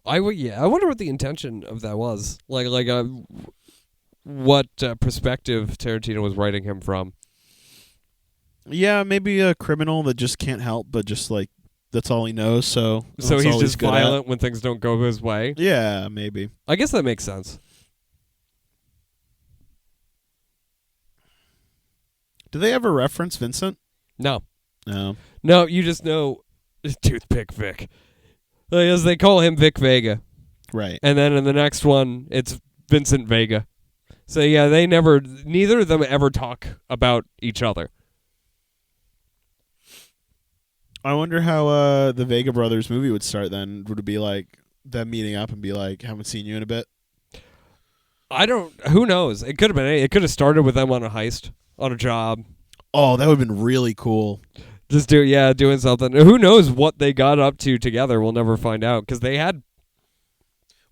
I wonder what the intention of that was. What perspective Tarantino was writing him from. Yeah, maybe a criminal that just can't help but just like that's all he knows, so He's just violent when things don't go his way. Yeah, maybe. I guess that makes sense. Do they ever reference Vincent? No. No, you just know Toothpick Vic. As they call him Vic Vega. Right. And then in the next one, it's Vincent Vega. So yeah, neither of them ever talk about each other. I wonder how the Vega Brothers movie would start then. Would it be like them meeting up and be like, haven't seen you in a bit? Who knows? It could have been, it could have started with them on a heist, on a job. Oh, that would have been really cool. Just doing something. Who knows what they got up to together? We'll never find out because they had.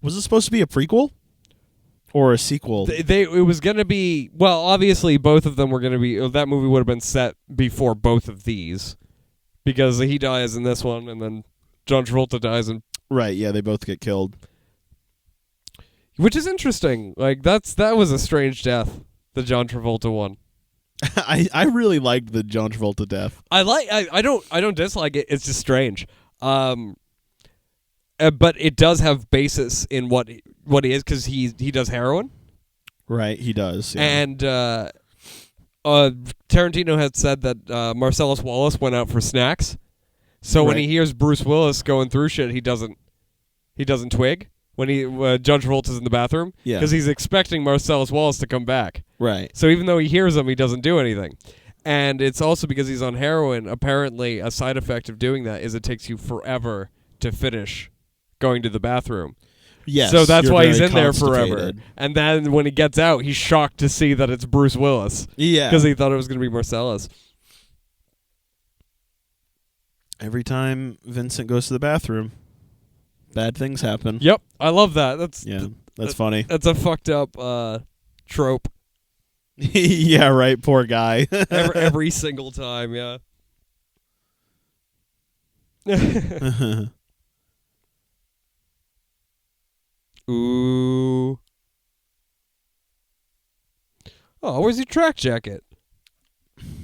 Was it supposed to be a prequel or a sequel? It was going to be, well, obviously both of them were going to be, that movie would have been set before both of these because he dies in this one and then John Travolta dies in. Right, yeah, they both get killed. Which is interesting. Like that was a strange death, the John Travolta one. I really liked the John Travolta death. I don't dislike it. It's just strange. But it does have basis in what he is because he does heroin. Right, he does. Yeah. And Tarantino had said that Marcellus Wallace went out for snacks. So when he hears Bruce Willis going through shit, he doesn't twig. When John Travolta's in the bathroom, because he's expecting Marcellus Wallace to come back. Right. So even though he hears him, he doesn't do anything. And it's also because he's on heroin. Apparently, a side effect of doing that is it takes you forever to finish going to the bathroom. Yes. So that's why he's in there constipated. forever. And then when he gets out, he's shocked to see that it's Bruce Willis. Yeah. Because he thought it was going to be Marcellus. Every time Vincent goes to the bathroom, bad things happen. Yep, I love that. That's funny. That's a fucked up trope. Yeah, right. Poor guy. every single time, yeah. Ooh. Oh, where's your track jacket?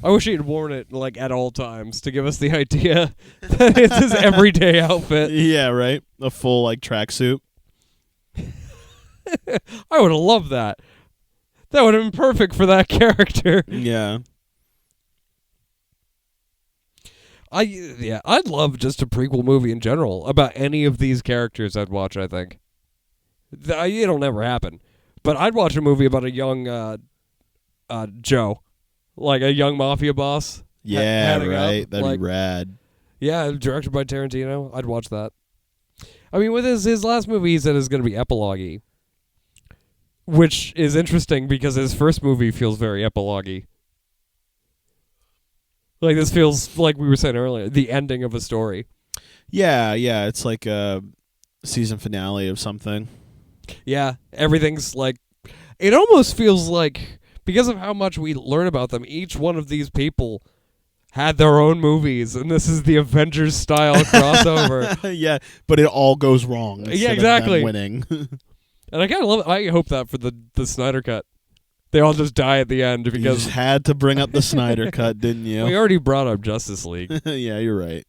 I wish he had worn it like at all times to give us the idea that it's his everyday outfit. Yeah, right. A full like tracksuit. I would have loved that. That would have been perfect for that character. Yeah. I'd love just a prequel movie in general about any of these characters I'd watch, I think. It'll never happen. But I'd watch a movie about a young Joe. Like a young mafia boss. Yeah, right. Up. That'd be rad. Yeah, directed by Tarantino. I'd watch that. I mean, with his last movie, he said it's going to be epilogue-y. Which is interesting because his first movie feels very epilogue-y. Like, this feels, like we were saying earlier, the ending of a story. Yeah. It's like a season finale of something. Yeah, everything's like... It almost feels like... Because of how much we learn about them, each one of these people had their own movies, and this is the Avengers-style crossover. Yeah, but it all goes wrong. Yeah, exactly. Of them winning. And I kind of love it. I hope that for the Snyder Cut. They all just die at the end because... You just had to bring up the Snyder Cut, didn't you? We already brought up Justice League. Yeah, you're right.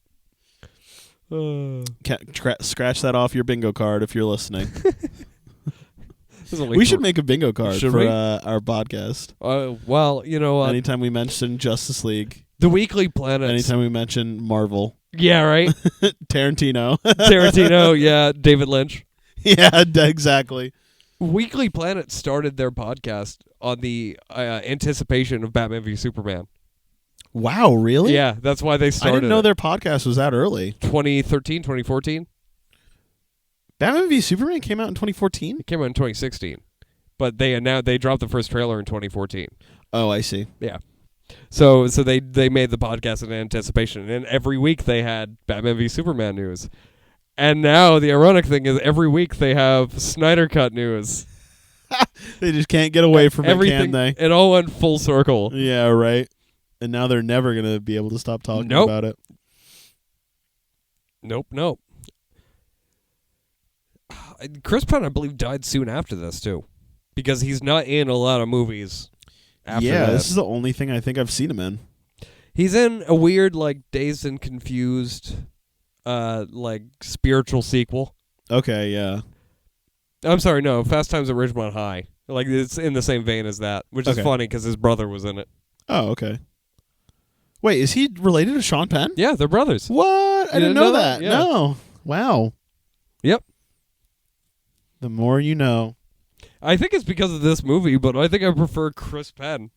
Scratch that off your bingo card if you're listening. We We should make a bingo card Should for we? Our podcast. Well, you know, Anytime we mention Justice League, the Weekly Planet. anytime we mention Marvel, Yeah, right. Tarantino, Tarantino. Yeah, David Lynch. yeah, exactly. Weekly Planet started their podcast on the anticipation of Batman v Superman. Wow, really? Yeah, that's why they started. I didn't know it. their podcast was that early. 2013, 2014. Batman v Superman came out in 2014? It came out in 2016, but they dropped the first trailer in 2014. Oh, I see. Yeah. So they made the podcast in anticipation, and every week they had Batman v Superman news. And now the ironic thing is every week they have Snyder Cut news. They just can't get away from Everything, it, can they? It all went full circle. Yeah, right. And now they're never going to be able to stop talking Nope. about it. Nope. Chris Penn, I believe, died soon after this, too. Because he's not in a lot of movies after that. This is the only thing I think I've seen him in. He's in a weird, like, Dazed and Confused, like, spiritual sequel. Okay, yeah. I'm sorry, no, Fast Times at Ridgemont High. Like, it's in the same vein as that, which is Okay. funny because his brother was in it. Oh, okay. Wait, is he related to Sean Penn? Yeah, they're brothers. What? I You didn't know that. Yeah. No. Wow. Yep. The more you know. I think it's because of this movie, but I think I prefer Chris Penn.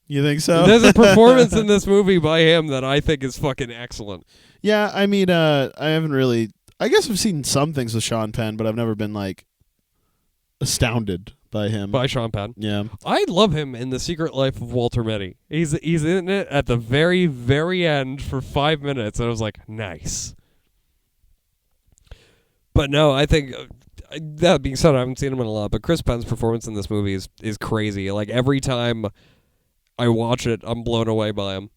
You think so? There's a performance in this movie by him that I think is fucking excellent. Yeah, I mean, I haven't really... I guess I've seen some things with Sean Penn, but I've never been, like, astounded by him. By Sean Penn. Yeah. I love him in The Secret Life of Walter Mitty. He's in it at the very, very end for 5 minutes, and I was like, nice. But no, I think... that being said, I haven't seen him in a lot, but Chris Penn's performance in this movie is crazy. Like, every time I watch it, I'm blown away by him.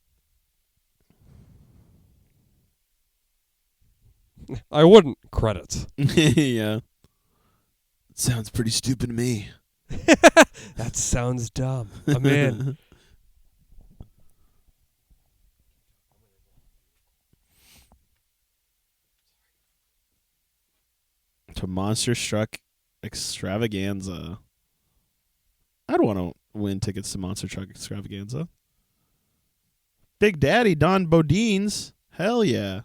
I wouldn't. Credits. Yeah. It sounds pretty stupid to me. That sounds dumb. I'm in. To Monster Truck Extravaganza. I'd want to win tickets to Monster Truck Extravaganza. Big Daddy Don Bodine's. Hell yeah.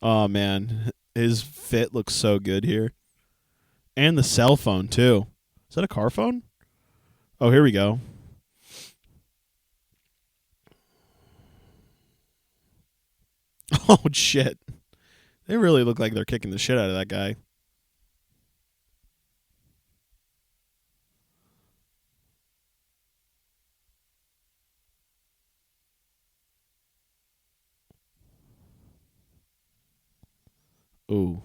Oh, man. His fit looks so good here. And the cell phone, too. Is that a car phone? Oh, here we go. Oh, shit. They really look like they're kicking the shit out of that guy. Ooh.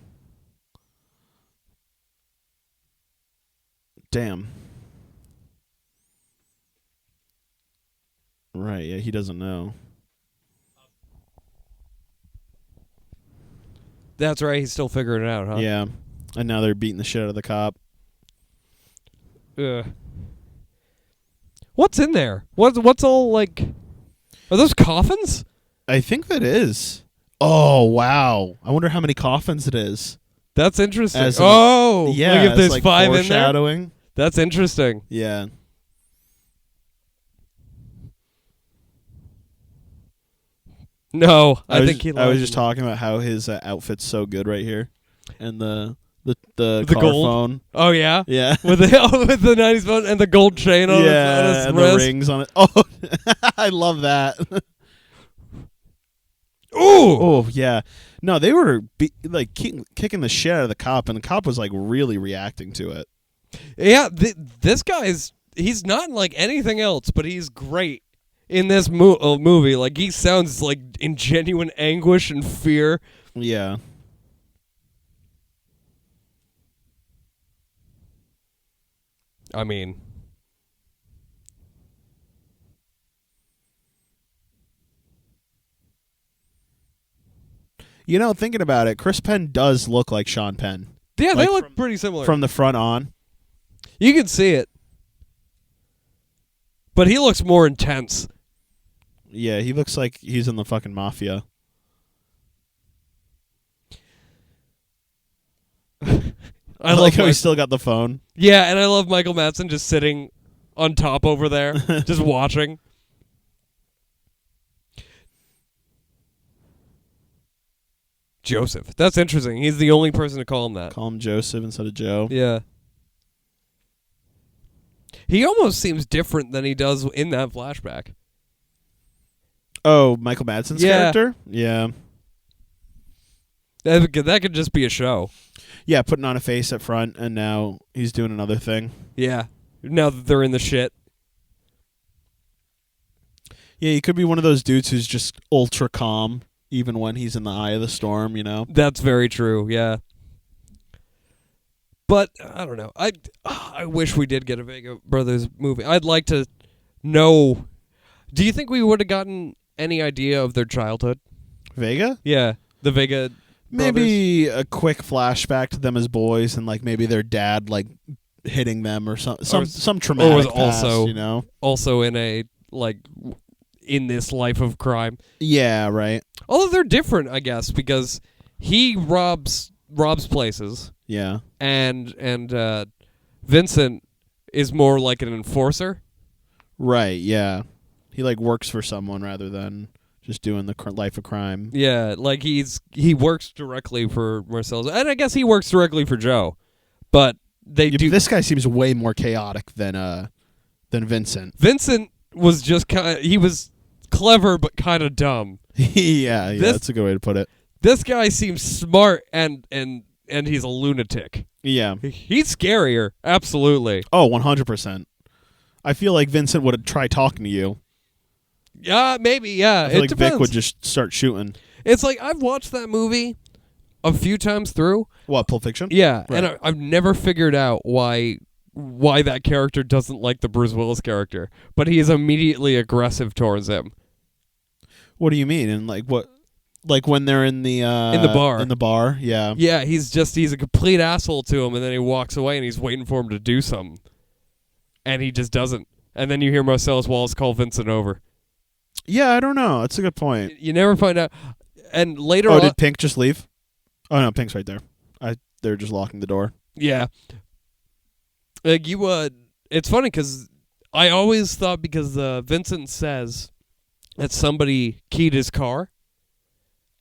Damn. Right, yeah, he doesn't know. That's right. He's still figuring it out, huh? Yeah. And now they're beating the shit out of the cop. What's in there? What's all like? Are those coffins? I think that is. Oh, wow. I wonder how many coffins it is. That's interesting. As Oh, yeah, like if it's there's like 5 in there. foreshadowing. That's interesting. Yeah. No, I think he. I was just talking about how his outfit's so good right here, and the car gold? phone. Oh yeah, Yeah. with the 90s phone and the gold chain on Yeah, his and wrist. the rings on it. Oh, I love that. Ooh, Oh yeah, no, they were kicking the shit out of the cop, and the cop was like really reacting to it. yeah. This he's not like anything else, but he's great in this movie. Like he sounds like in genuine anguish and fear. Yeah. I mean, You know, thinking about it, Chris Penn does look like Sean Penn. yeah, Like they look pretty similar. from the front on. You can see it. But he looks more intense. Yeah, he looks like he's in the fucking mafia. I like how he still got the phone. Yeah, and I love Michael Madsen just sitting on top over there, just watching. Joseph. That's interesting. He's the only person to call him that. Call him Joseph instead of Joe. Yeah. He almost seems different than he does in that flashback. Oh, Michael Madsen's character? Yeah. That could just be a show. Yeah, putting on a face up front, and now he's doing another thing. Yeah. Now that they're in the shit. Yeah, he could be one of those dudes who's just ultra calm, even when he's in the eye of the storm, you know? That's very true, yeah. But, I don't know. I wish we did get a Vega Brothers movie. I'd like to know... Do you think we would have gotten any idea of their childhood? Vega? Yeah, the Vega Maybe brothers. a quick flashback to them as boys, and like maybe their dad like hitting them or some traumatic was past, also you know? Also in a, like... in this life of crime. Yeah, right. Although they're different, I guess, because he robs places. Yeah. And Vincent is more like an enforcer. Right, yeah. He like works for someone rather than just doing the life of crime. Yeah, like he works directly for Marcellus, and I guess he works directly for Joe. But they do. This guy seems way more chaotic than Vincent. Vincent was just he was clever but kind of dumb. yeah, that's a good way to put it. This guy seems smart and he's a lunatic. Yeah. He's scarier, absolutely. Oh, 100%. I feel like Vincent would try talking to you. Yeah, maybe, yeah. I feel like depends. Vic would just start shooting. It's like I've watched that movie a few times through. What, Pulp Fiction? Yeah, right. And I've never figured out why that character doesn't like the Bruce Willis character, but he is immediately aggressive towards him. What do you mean? And like what? Like when they're in the bar. In the bar, yeah. Yeah, he's a complete asshole to him, and then he walks away and he's waiting for him to do something. And he just doesn't. And then you hear Marcellus Wallace call Vincent over. Yeah, I don't know. That's a good point. You never find out. And later on... Oh, did Pink just leave? Oh, no, Pink's right there. They're just locking the door. Yeah. Like it's funny because I always thought because Vincent says that somebody keyed his car,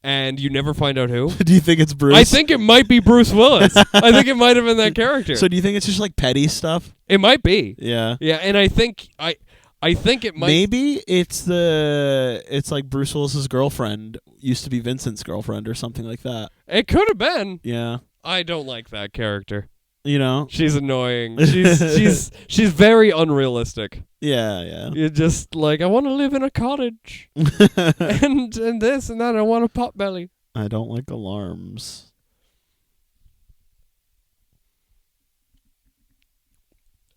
and you never find out who. Do you think it's Bruce? I think it might be Bruce Willis. I think it might have been that character. So do you think it's just like petty stuff? It might be. Yeah. Yeah, and I think it might. Maybe it's like Bruce Willis's girlfriend used to be Vincent's girlfriend or something like that. It could have been. Yeah. I don't like that character. You know? She's annoying. She's very unrealistic. Yeah. You're just like, I want to live in a cottage. and this and that. I want a potbelly. I don't like alarms.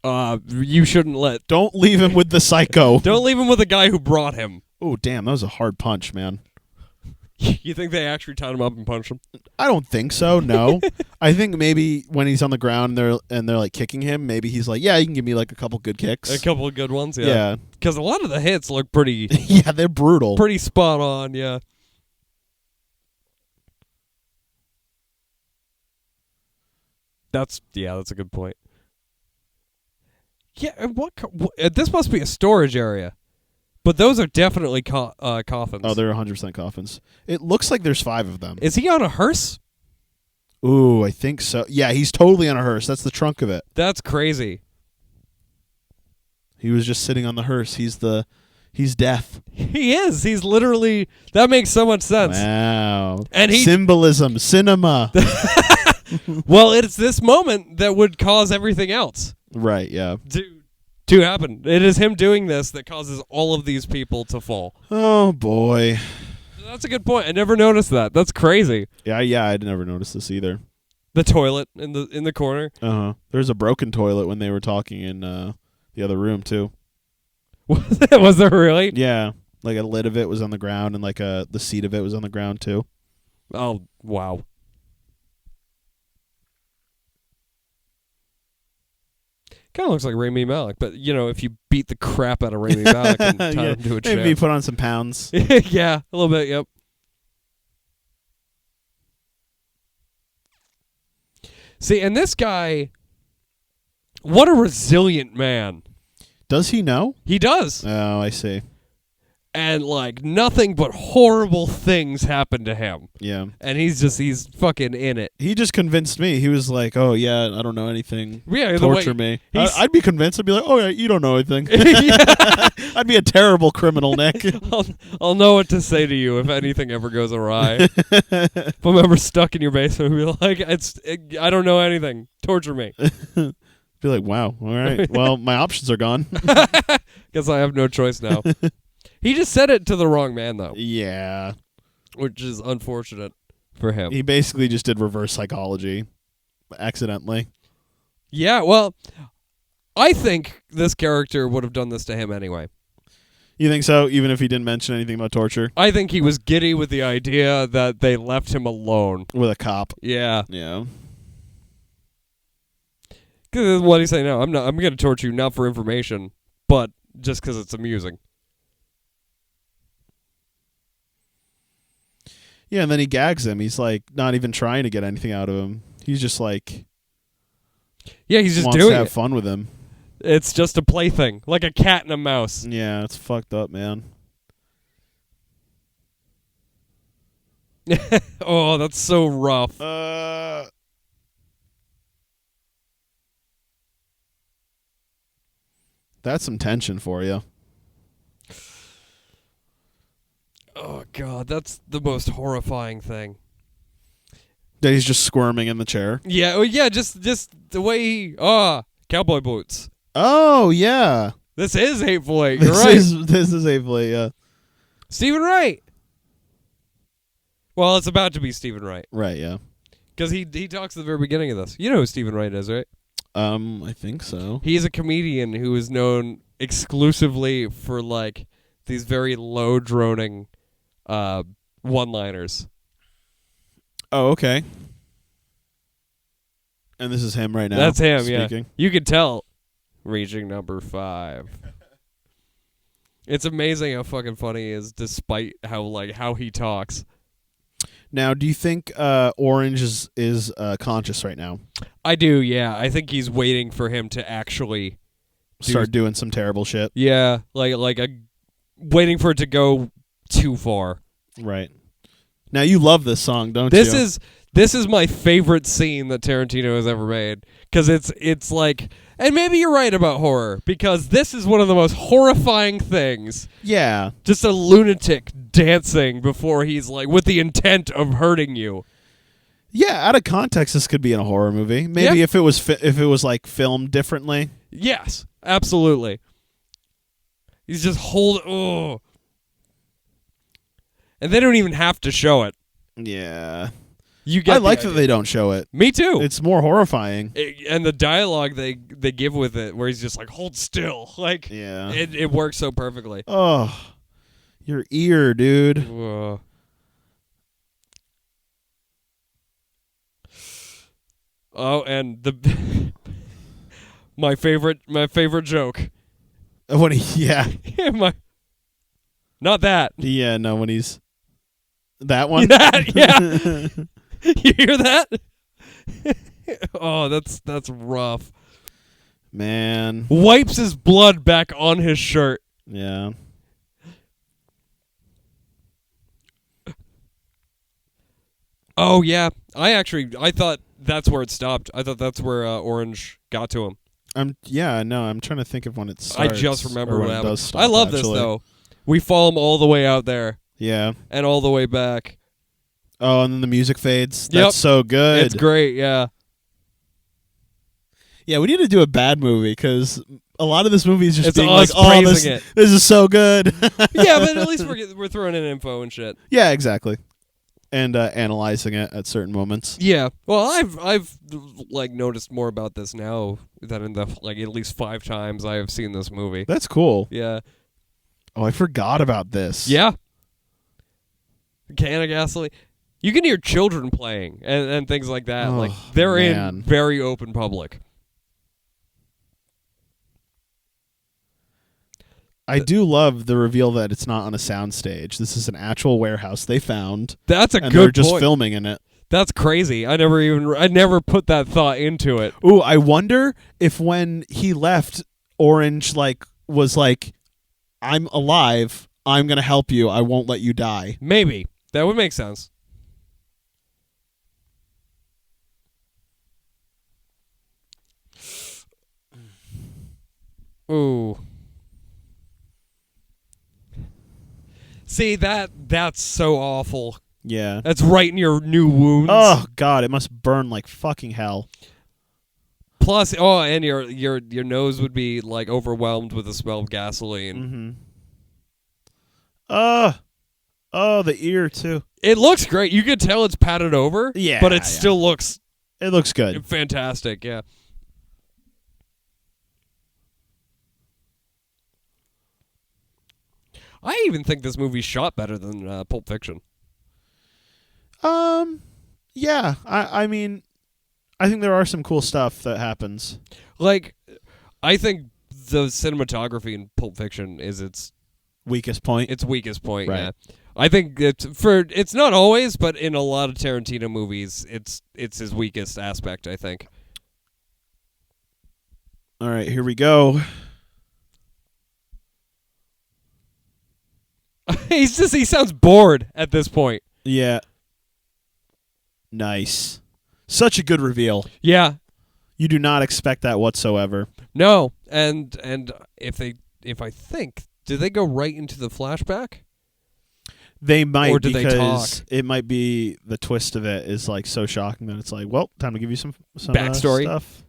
You shouldn't let... Don't leave him with the psycho. Don't leave him with the guy who brought him. Oh, damn. That was a hard punch, man. You think they actually tied him up and punched him? I don't think so, no. I think maybe when he's on the ground they're like kicking him, maybe he's like, yeah, you can give me like a couple good kicks. A couple of good ones, yeah. Yeah. Because a lot of the hits look pretty... yeah, they're brutal. Pretty spot on, yeah. That's a good point. Yeah, this must be a storage area. But those are definitely coffins. Oh, they're 100% coffins. It looks like there's 5 of them. Is he on a hearse? Ooh, I think so. Yeah, he's totally on a hearse. That's the trunk of it. That's crazy. He was just sitting on the hearse. He's death. He is. He's literally... That makes so much sense. Wow. And Symbolism, cinema. Well, it's this moment that would cause everything else. Right, yeah. To happen. It is him doing this that causes all of these people to fall. Oh, boy. That's a good point. I never noticed that. That's crazy. Yeah, I'd never noticed this either. The toilet in the corner. Uh-huh. There's a broken toilet when they were talking in the other room, too. Was there really? Yeah. Like a lid of it was on the ground and like the seat of it was on the ground, too. Oh, wow. Kind of looks like Rami Malek, but if you beat the crap out of Rami Malek and tie him to a chair, maybe put on some pounds. yeah, a little bit. Yep. See, and this guy, what a resilient man. Does he know? He does. Oh, I see. And nothing but horrible things happen to him. Yeah. And he's fucking in it. He just convinced me. He was like, "Oh yeah, I don't know anything. Yeah, torture me." I'd be convinced. I'd be like, "Oh yeah, you don't know anything." I'd be a terrible criminal, Nick. I'll know what to say to you if anything ever goes awry. If I'm ever stuck in your basement, I'll be like, I don't know anything. Torture me. Be like, wow, all right. Well, my options are gone. Guess I have no choice now. He just said it to the wrong man, though. Yeah. Which is unfortunate for him. He basically just did reverse psychology accidentally. Yeah, well, I think this character would have done this to him anyway. You think so, even if he didn't mention anything about torture? I think he was giddy with the idea that they left him alone. With a cop. Yeah. Yeah. Because what he's saying now, I'm going to torture you not for information, but just because it's amusing. Yeah, and then he gags him. He's like not even trying to get anything out of him. He's just like, yeah, he's just wants doing to have it. fun with him. It's just a plaything, like a cat and a mouse. Yeah, it's fucked up, man. Oh, that's so rough. That's some tension for you. Oh God, that's the most horrifying thing. That he's just squirming in the chair. Yeah, well, yeah, just the way he cowboy boots. Oh yeah, This is Hateful Eight. You're right. This is Hateful Eight. Yeah, Stephen Wright. Well, it's about to be Stephen Wright. Right. Yeah. Because he talks at the very beginning of this. You know who Stephen Wright is, right? I think so. He's a comedian who is known exclusively for these very low droning one-liners. Oh, okay. And this is him right now. That's him, speaking. yeah. You can tell. Reaching number 5. It's amazing how fucking funny he is, despite how he talks. Now, do you think Orange is conscious right now? I do, yeah. I think he's waiting for him to actually start doing some terrible shit. Yeah, waiting for it to go too far. Right. Now you love this song, don't you? This is my favorite scene that Tarantino has ever made, because it's like, and maybe you're right about horror, because this is one of the most horrifying things. Yeah. Just a lunatic dancing before he's with the intent of hurting you. Yeah, out of context, this could be in a horror movie. Maybe if it was filmed differently. Yes, absolutely. He's just oh. And they don't even have to show it. Yeah. I like that they don't show it. Me too. It's more horrifying. And the dialogue they give with it, where he's just hold still. Yeah. It works so perfectly. Oh, your ear, dude. Whoa. Oh, and my favorite joke. When not that. Yeah, no, when he's that one. Yeah. You hear that? Oh, that's rough. Man. Wipes his blood back on his shirt. Yeah. Oh yeah. I thought that's where it stopped. I thought that's where Orange got to him. I'm trying to think of when it starts. I just remember what happened. Stop, I love this though. We follow him all the way out there. Yeah. And all the way back. Oh, and then the music fades. That's so good. It's great, yeah. Yeah, we need to do a bad movie, because a lot of this movie is just being us praising it. This is so good. Yeah, but at least we're throwing in info and shit. Yeah, exactly. And analyzing it at certain moments. Yeah. Well, I've noticed more about this now than in the at least 5 times I have seen this movie. That's cool. Yeah. Oh, I forgot about this. Yeah. Can of gasoline. You can hear children playing and things like that. Oh, they're man. in very open public. I do love the reveal that it's not on a soundstage. This is an actual warehouse they found. That's a and good they're just point. filming in it. That's crazy. I never put that thought into it. Ooh, I wonder if when he left, Orange was like, "I'm alive. I'm gonna help you. I won't let you die." Maybe. That would make sense. Ooh. See, that's so awful. Yeah. That's right in your new wounds. Oh God, it must burn like fucking hell. Plus, and your nose would be like overwhelmed with the smell of gasoline. Mm-hmm. Oh, the ear too. It looks great. You could tell it's padded over. Yeah, but it still looks. It looks good. Fantastic. Yeah. I even think this movie's shot better than Pulp Fiction. Yeah. I mean, I think there are some cool stuff that happens. Like, I think the cinematography in Pulp Fiction is its weakest point. Its weakest point. Right. Yeah. I think it's not always, but in a lot of Tarantino movies, it's his weakest aspect, I think. All right, here we go. He sounds bored at this point. Yeah. Nice. Such a good reveal. Yeah. You do not expect that whatsoever. No. And if I think, do they go right into the flashback? They might, or do because they talk? It might be the twist of it is like so shocking that it's like, well, time to give you some backstory stuff.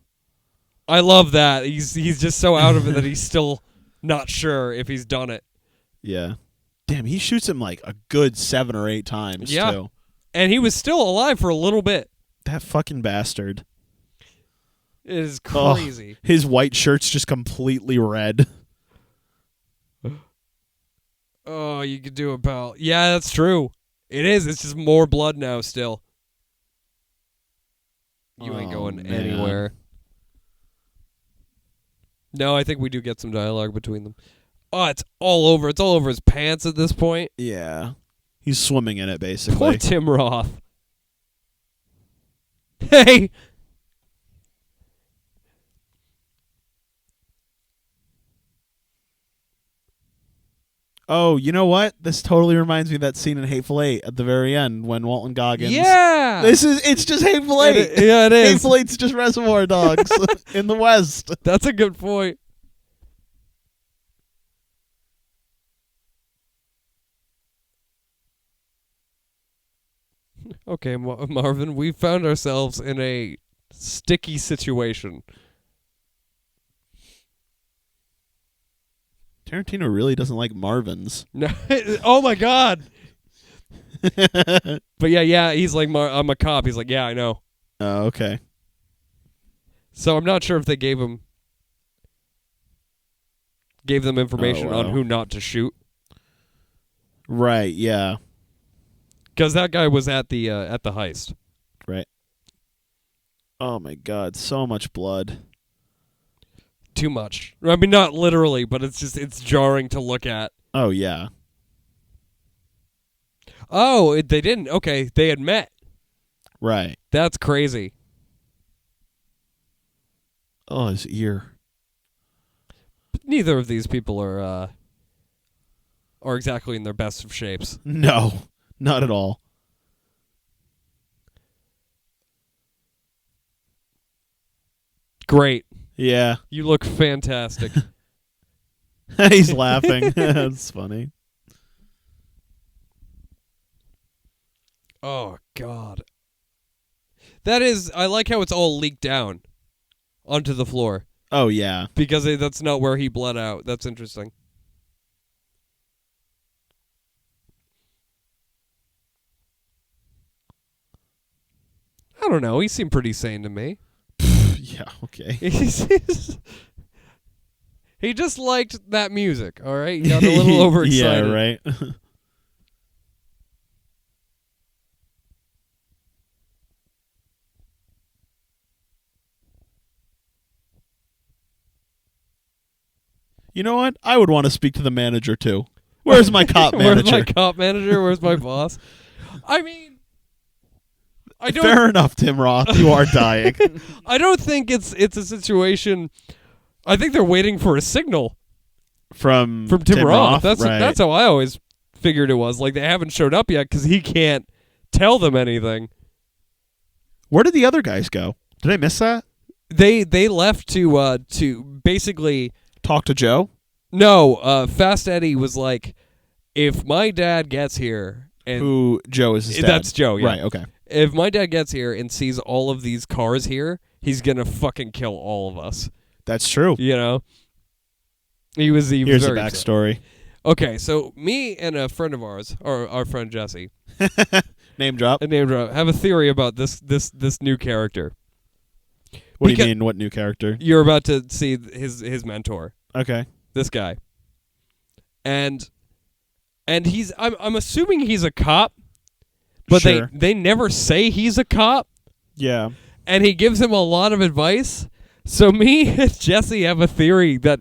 I love that. He's just so out of it that he's still not sure if he's done it. Yeah. Damn, he shoots him like a good 7 or 8 times, yeah. too. And he was still alive for a little bit. That fucking bastard. It is crazy. His white shirt's just completely red. Oh, you could do about... Yeah, that's true. It is. It's just more blood now still. You ain't going anywhere. No, I think we do get some dialogue between them. Oh, it's all over. It's all over his pants at this point. Yeah. He's swimming in it, basically. Poor Tim Roth. Hey! Oh, you know what? This totally reminds me of that scene in Hateful Eight at the very end when Walton Goggins... Yeah! It's just Hateful Eight. Yeah, it is. Hateful Eight's just Reservoir Dogs in the West. That's a good point. Okay, Marvin, we found ourselves in a sticky situation. Tarantino really doesn't like Marvins. No, oh my God! But yeah, he's like, I'm a cop. He's like, yeah, I know. Oh, okay. So I'm not sure if they gave them information on who not to shoot. Right. Yeah. Because that guy was at the heist. Right. Oh my God! So much blood. Too much. I mean, not literally, but it's jarring to look at. Oh yeah. Oh, they didn't. Okay, they had met. Right. That's crazy. Oh, his ear. But neither of these people are exactly in their best of shapes. No, not at all. Great. Yeah. You look fantastic. He's laughing. That's funny. Oh, God. That is, I like how it's all leaked down onto the floor. Oh, yeah. Because that's not where he bled out. That's interesting. I don't know. He seemed pretty sane to me. Yeah, okay. He just liked that music, all right? He got a little overexcited. Yeah, right. You know what? I would want to speak to the manager too. Where's my cop manager? Where's my cop manager? Where's my boss? I mean, I don't. Fair enough, Tim Roth. You are dying. I don't think it's a situation. I think they're waiting for a signal from Tim Roth. Right. That's how I always figured it was. Like, they haven't showed up yet because he can't tell them anything. Where did the other guys go? Did I miss that? They left to basically talk to Joe. No, Fast Eddie was like, if my dad gets here, and who Joe is his dad? That's Joe. Yeah. Right. Okay. If my dad gets here and sees all of these cars here, he's gonna fucking kill all of us. That's true. You know. He was Here's very the backstory. Upset. Okay, so me and a friend of ours, or our friend Jesse, name drop, have a theory about this new character. What do you mean? What new character? You're about to see his mentor. Okay. This guy. And he's I'm assuming he's a cop, but sure. they never say he's a cop. Yeah. And he gives him a lot of advice. So me and Jesse have a theory that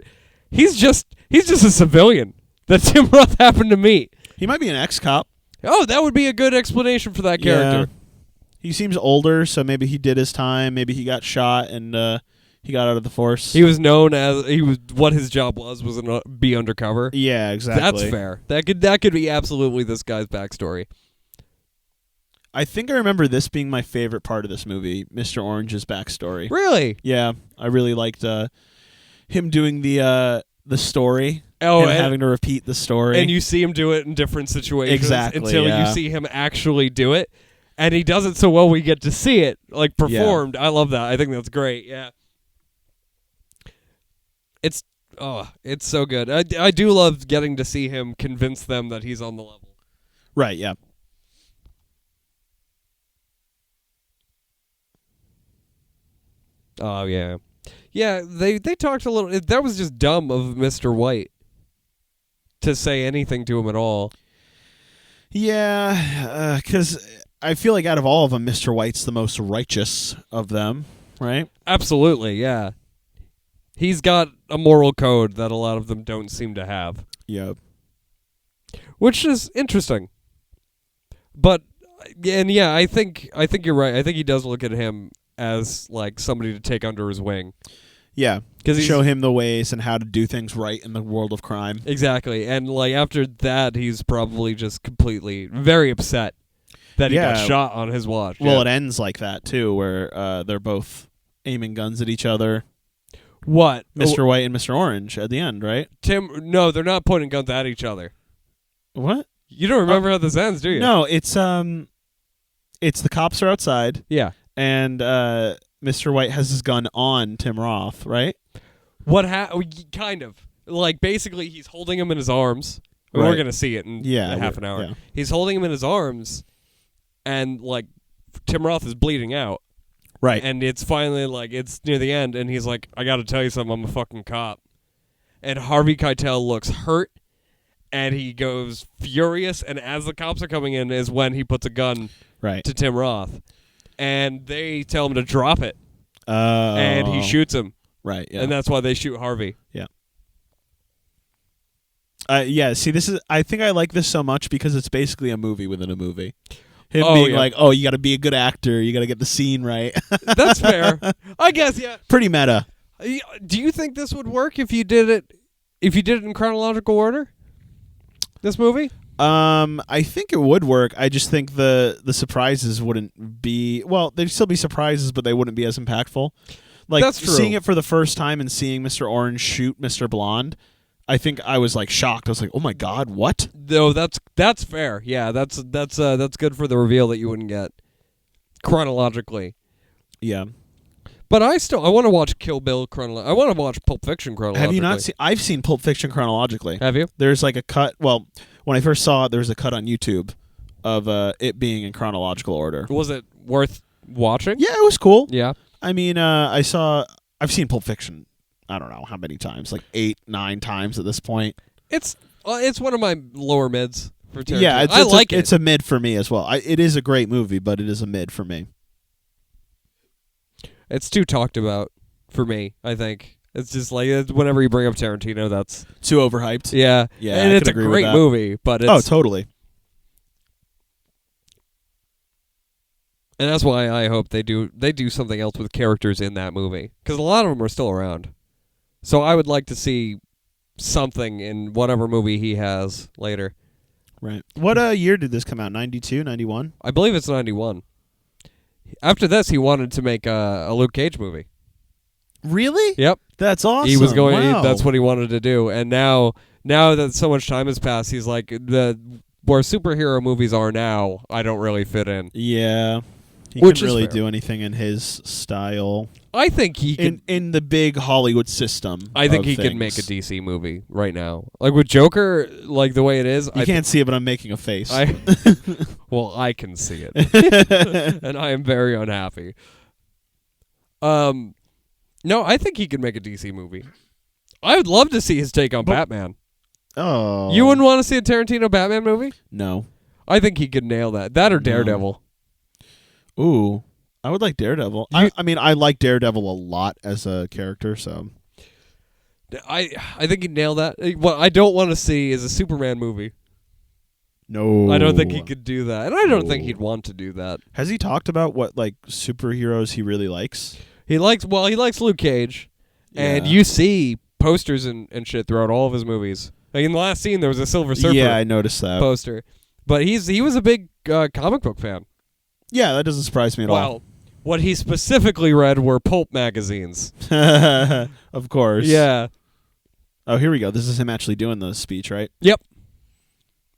he's just a civilian that Tim Roth happened to meet. He might be an ex-cop. Oh, that would be a good explanation for that character. Yeah. He seems older, so maybe he did his time. Maybe he got shot and he got out of the force. He was known as what his job was be undercover. Yeah, exactly. That's fair. That could be absolutely this guy's backstory. I think I remember this being my favorite part of this movie, Mr. Orange's backstory. Really? Yeah, I really liked him doing the story. Oh, and having to repeat the story. And you see him do it in different situations exactly, until you see him actually do it. And he does it so well we get to see it, like, performed. Yeah. I love that. I think that's great, yeah. It's so good. I do love getting to see him convince them that he's on the level. Right, yeah. Oh, yeah. Yeah, they talked a little... That was just dumb of Mr. White to say anything to him at all. Yeah, because I feel like out of all of them, Mr. White's the most righteous of them, right? Absolutely, yeah. He's got a moral code that a lot of them don't seem to have. Yep. Which is interesting. But, and yeah, I think you're right. I think he does look at him as like somebody to take under his wing. Yeah, show him the ways and how to do things right in the world of crime. Exactly. And like after that, he's probably just completely very upset that he got shot on his watch. Well, it ends like that too, where they're both aiming guns at each other. What? Mr. White and Mr. Orange at the end, right? No, they're not pointing guns at each other. What? You don't remember how this ends, do you? No, it's the cops are outside. Yeah. And Mr. White has his gun on Tim Roth, right? Kind of. Like, basically, he's holding him in his arms. Right. We're going to see it in half an hour. Yeah. He's holding him in his arms, and, like, Tim Roth is bleeding out. Right. And it's finally, like, it's near the end, and he's like, I got to tell you something, I'm a fucking cop. And Harvey Keitel looks hurt, and he goes furious, and as the cops are coming in is when he puts a gun to Tim Roth. And they tell him to drop it. And he shoots him. Right, yeah. And that's why they shoot Harvey. Yeah. Yeah, see, I think I like this so much because it's basically a movie within a movie. Him being like, oh, you got to be a good actor. You got to get the scene right. That's fair. I guess, yeah. Pretty meta. Do you think this would work if you did it in chronological order? This movie? I think it would work. I just think the surprises wouldn't be... Well, they'd still be surprises, but they wouldn't be as impactful. Like, that's true. Seeing it for the first time and seeing Mr. Orange shoot Mr. Blonde, I think I was, like, shocked. I was like, oh, my God, what? No, that's fair. Yeah, that's good for the reveal that you wouldn't get chronologically. Yeah. But I want to watch Kill Bill chronologically. I want to watch Pulp Fiction chronologically. Have you not seen... I've seen Pulp Fiction chronologically. Have you? There's, like, a cut... Well... When I first saw it, there was a cut on YouTube of it being in chronological order. Was it worth watching? Yeah, it was cool. Yeah. I mean, I've seen Pulp Fiction, I don't know how many times, like 8, 9 times at this point. It's one of my lower mids for Tarantino. Yeah, I like it. It's a mid for me as well. It is a great movie, but it is a mid for me. It's too talked about for me, I think. It's just like whenever you bring up Tarantino, that's Too overhyped. yeah, Yeah, and I it's could a agree with great that. movie, but it's Oh, totally. and that's why I hope they do something else with characters in that movie because a lot of them are still around. So I would like to see something in whatever movie he has later. Right. What year did this come out? 92, 91? I believe it's 91. After this, he wanted to make a Luke Cage movie. Really? Yep. That's awesome. He was going. Wow. That's what he wanted to do, and now that so much time has passed, he's like where superhero movies are now. I don't really fit in. Yeah. He Which couldn't is really fair. do anything in his style. I think he could. In the big Hollywood system. I think of he things. could make a DC movie right now, like with Joker, like the way it is. You can't see it, but I'm making a face. Well, I can see it, and I am very unhappy. No, I think he could make a DC movie. I would love to see his take on Batman. Oh. You wouldn't want to see a Tarantino Batman movie? No. I think he could nail that. That or Daredevil. Ooh. I would like Daredevil. I mean, I like Daredevil a lot as a character, so. I think he'd nail that. What I don't want to see is a Superman movie. No. I don't think he could do that. And I don't think he'd want to do that. Has he talked about what, like, superheroes he really likes? He likes Luke Cage. And Yeah. you see posters and shit throughout all of his movies. Like in the last scene, there was a Silver Surfer Yeah, I noticed that. poster. But he was a big comic book fan. Yeah, that doesn't surprise me at all. Well, what he specifically read were pulp magazines. Of course. Yeah. Oh, here we go. This is him actually doing the speech, right? Yep.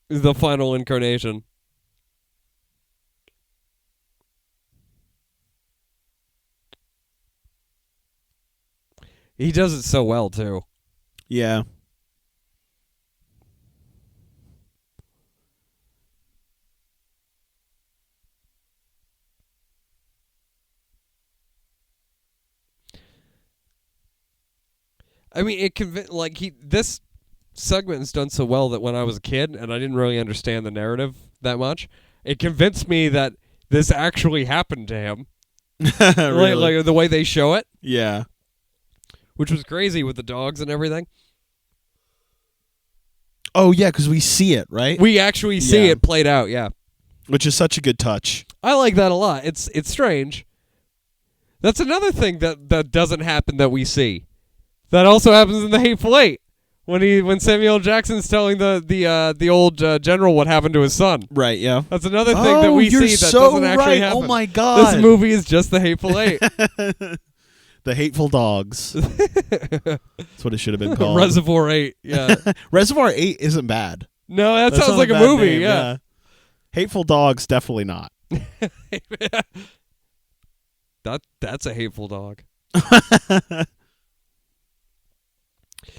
The final incarnation. He does it so well, too. Yeah. I mean, this segment is done so well that when I was a kid and I didn't really understand the narrative that much, it convinced me that this actually happened to him. Really? like the way they show it, Yeah. which was crazy with the dogs and everything. Oh, yeah, because we see it, right? We actually see Yeah. it played out, yeah. Which is such a good touch. I like that a lot. It's strange. That's another thing that doesn't happen that we see. That also happens in The Hateful Eight when Samuel Jackson's telling the old general what happened to his son. Right, yeah. That's another thing that we you're see that so doesn't actually right. happen. Oh, my God. This movie is just The Hateful Eight. The Hateful Dogs. That's what it should have been called. Reservoir 8, yeah. Reservoir 8 isn't bad. No, that That's sounds not like a bad movie, name, yeah. Hateful Dogs, definitely not. That's a hateful dog.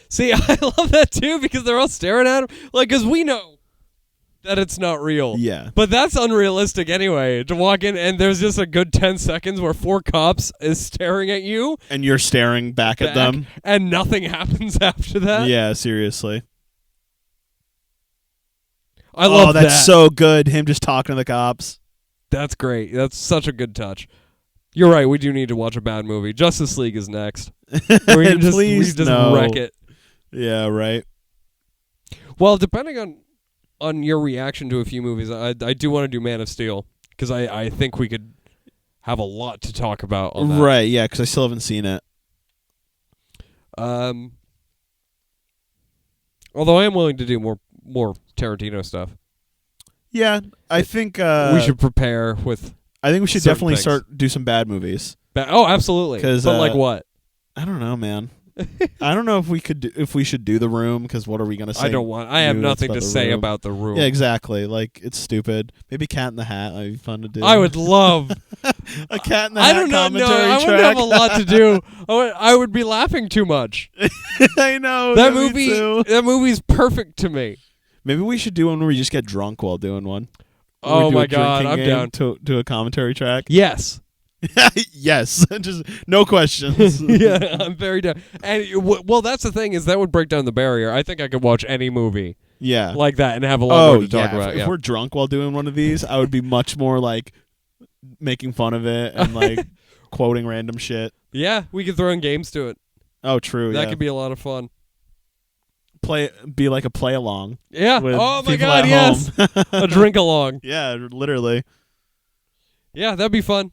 See, I love that too because they're all staring at him. Like, because we know that it's not real. Yeah. But that's unrealistic anyway, to walk in and there's just a good 10 seconds where 4 cops is staring at you. And you're staring back at them. And nothing happens after that. Yeah, seriously. I love that. That's so good, him just talking to the cops. That's great. That's such a good touch. You're right, we do need to watch a bad movie. Justice League is next. Where you just, Please, we just no. wreck it. Yeah, right. Well, depending on your reaction to a few movies, I do want to do Man of Steel because I think we could have a lot to talk about on that. Right, yeah, because I still haven't seen it. Although I am willing to do more Tarantino stuff. Yeah, I think We should prepare with. I think we should certain definitely things. do some bad movies. Oh, absolutely. 'Cause, But like what? I don't know, man. I don't know if we should do The Room, because what are we gonna say? I have new nothing about to The say Room? about The Room. Yeah, exactly. Like, it's stupid. Maybe Cat in the Hat might be fun to do. I would love. a Cat in the I Hat don't know. No, commentary I wouldn't track. have a lot to do. I would be laughing too much. I know That me movie. too. That movie's perfect to me. Maybe we should do one where we just get drunk while doing one. Oh We do my a God, drinking I'm game down. to a commentary track. Yes. Yes, just no questions. Yeah, I'm very down. And well, that's the thing is that would break down the barrier. I think I could watch any movie Yeah. like that and have a lot more to talk yeah. about. If we're drunk while doing one of these, I would be much more like making fun of it and like quoting random shit. Yeah, we could throw in games to it. Oh, true. That yeah. could be a lot of fun. Be like a play along. Yeah. With Oh my people God, at yes. home. A drink along. Yeah, literally. Yeah, that'd be fun.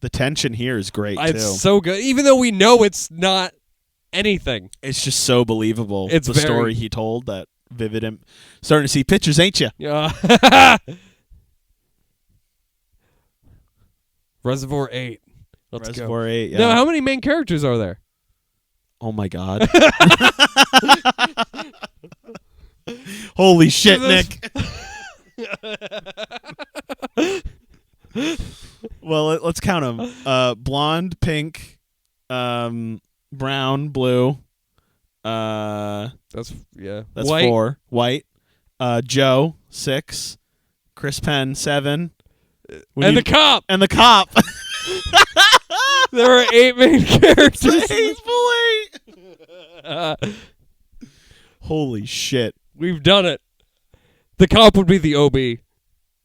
The tension here is great too. It's so good, even though we know it's not anything. It's just so believable. It's the very- story he told, that vivid. Starting to see pictures, ain't you? Yeah. Reservoir 8. Let's Reservoir 8. Yeah. go. Now, how many main characters are there? Oh my God. Holy shit, Nick. Well, let's count them. Blonde, pink, brown, blue. That's That's 4. White. Joe, 6. Chris Penn, 7. And the cop. And the cop. There are 8 main characters. Hateful 8. Holy shit. We've done it. The cop would be the OB.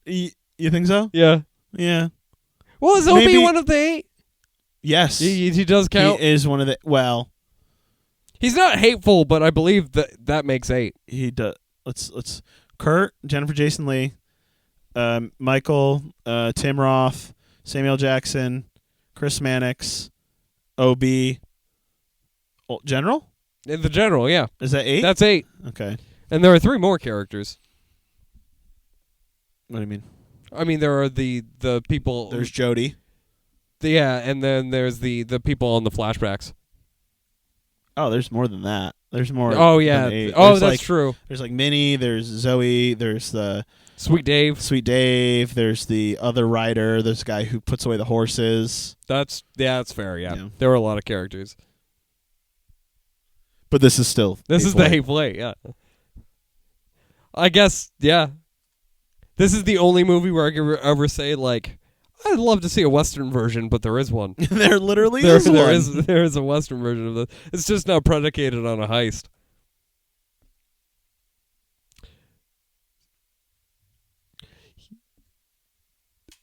You think so? Yeah. Yeah. Well, is OB Maybe- one of the 8? Yes. He does count. He is one of the. Well, He's not hateful, but I believe that makes 8. he does. Let's. Kurt, Jennifer Jason Leigh, Michael, Tim Roth, Samuel Jackson, Chris Mannix, OB. General? In the general, yeah. Is that 8? That's 8. Okay. And there are 3 more characters. What do you mean? I mean, there are the people. There's Jody. Yeah, and then there's the people on the flashbacks. Oh, there's more than that. There's more. Oh yeah. than 8. Oh, There's that's true. There's like Minnie. There's Zoe. There's the Sweet Dave. Sweet Dave. There's the other rider. There's the guy who puts away the horses. That's fair. Yeah. Yeah. There were a lot of characters. But this is still. This is the Hateful Eight. Yeah. I guess. Yeah. This is the only movie where I could ever say like, I'd love to see a Western version, but there is one. There literally is one. There is a Western version of this. It's just not predicated on a heist.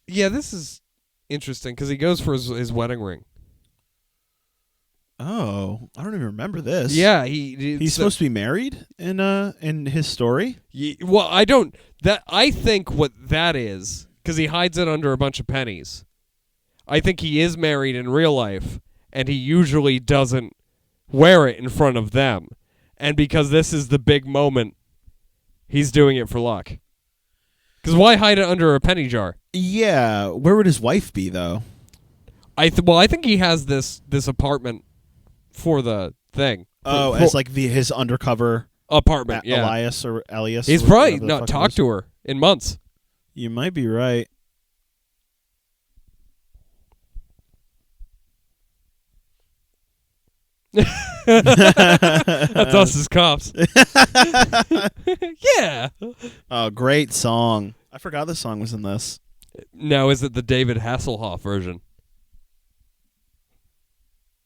Yeah, this is interesting because he goes for his wedding ring. Oh, I don't even remember this. Yeah, he's supposed to be married in his story. Well, I think what that is, because he hides it under a bunch of pennies. I think he is married in real life, and he usually doesn't wear it in front of them. And because this is the big moment, he's doing it for luck. Because why hide it under a penny jar? Yeah, where would his wife be though? I think he has this apartment for the thing. Oh, as like his undercover apartment. Yeah, Elias or Elias. He's probably not talked to her in months. You might be right. That's us as cops. Yeah. Oh, great song. I forgot the song was in this. Now, is it the David Hasselhoff version?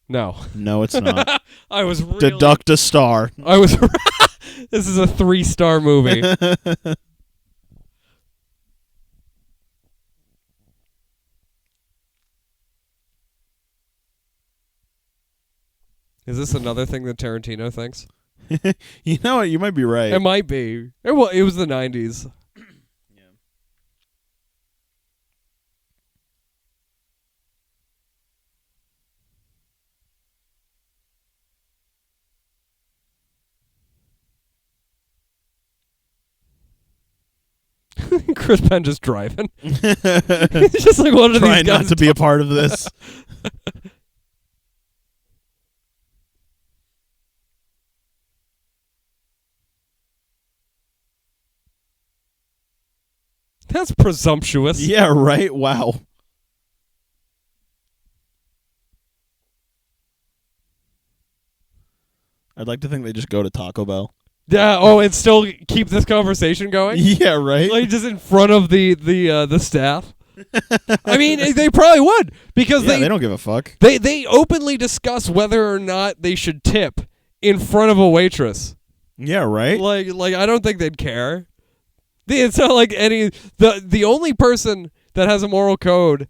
No. No, it's not. I was really... Deduct a star. I was... This is a 3-star movie. Is this another thing that Tarantino thinks? You know what? You might be right. It might be. It was the 90s. Yeah. Chris Penn just driving. He's just like one of these guys. Trying not to be a part of this. That's presumptuous. Yeah, right? Wow. I'd like to think they just go to Taco Bell. Yeah. Oh, and still keep this conversation going. Yeah, right. Like just in front of the staff. I mean, they probably would because they don't give a fuck. They openly discuss whether or not they should tip in front of a waitress. Yeah, right. Like I don't think they'd care. It's not like the only person that has a moral code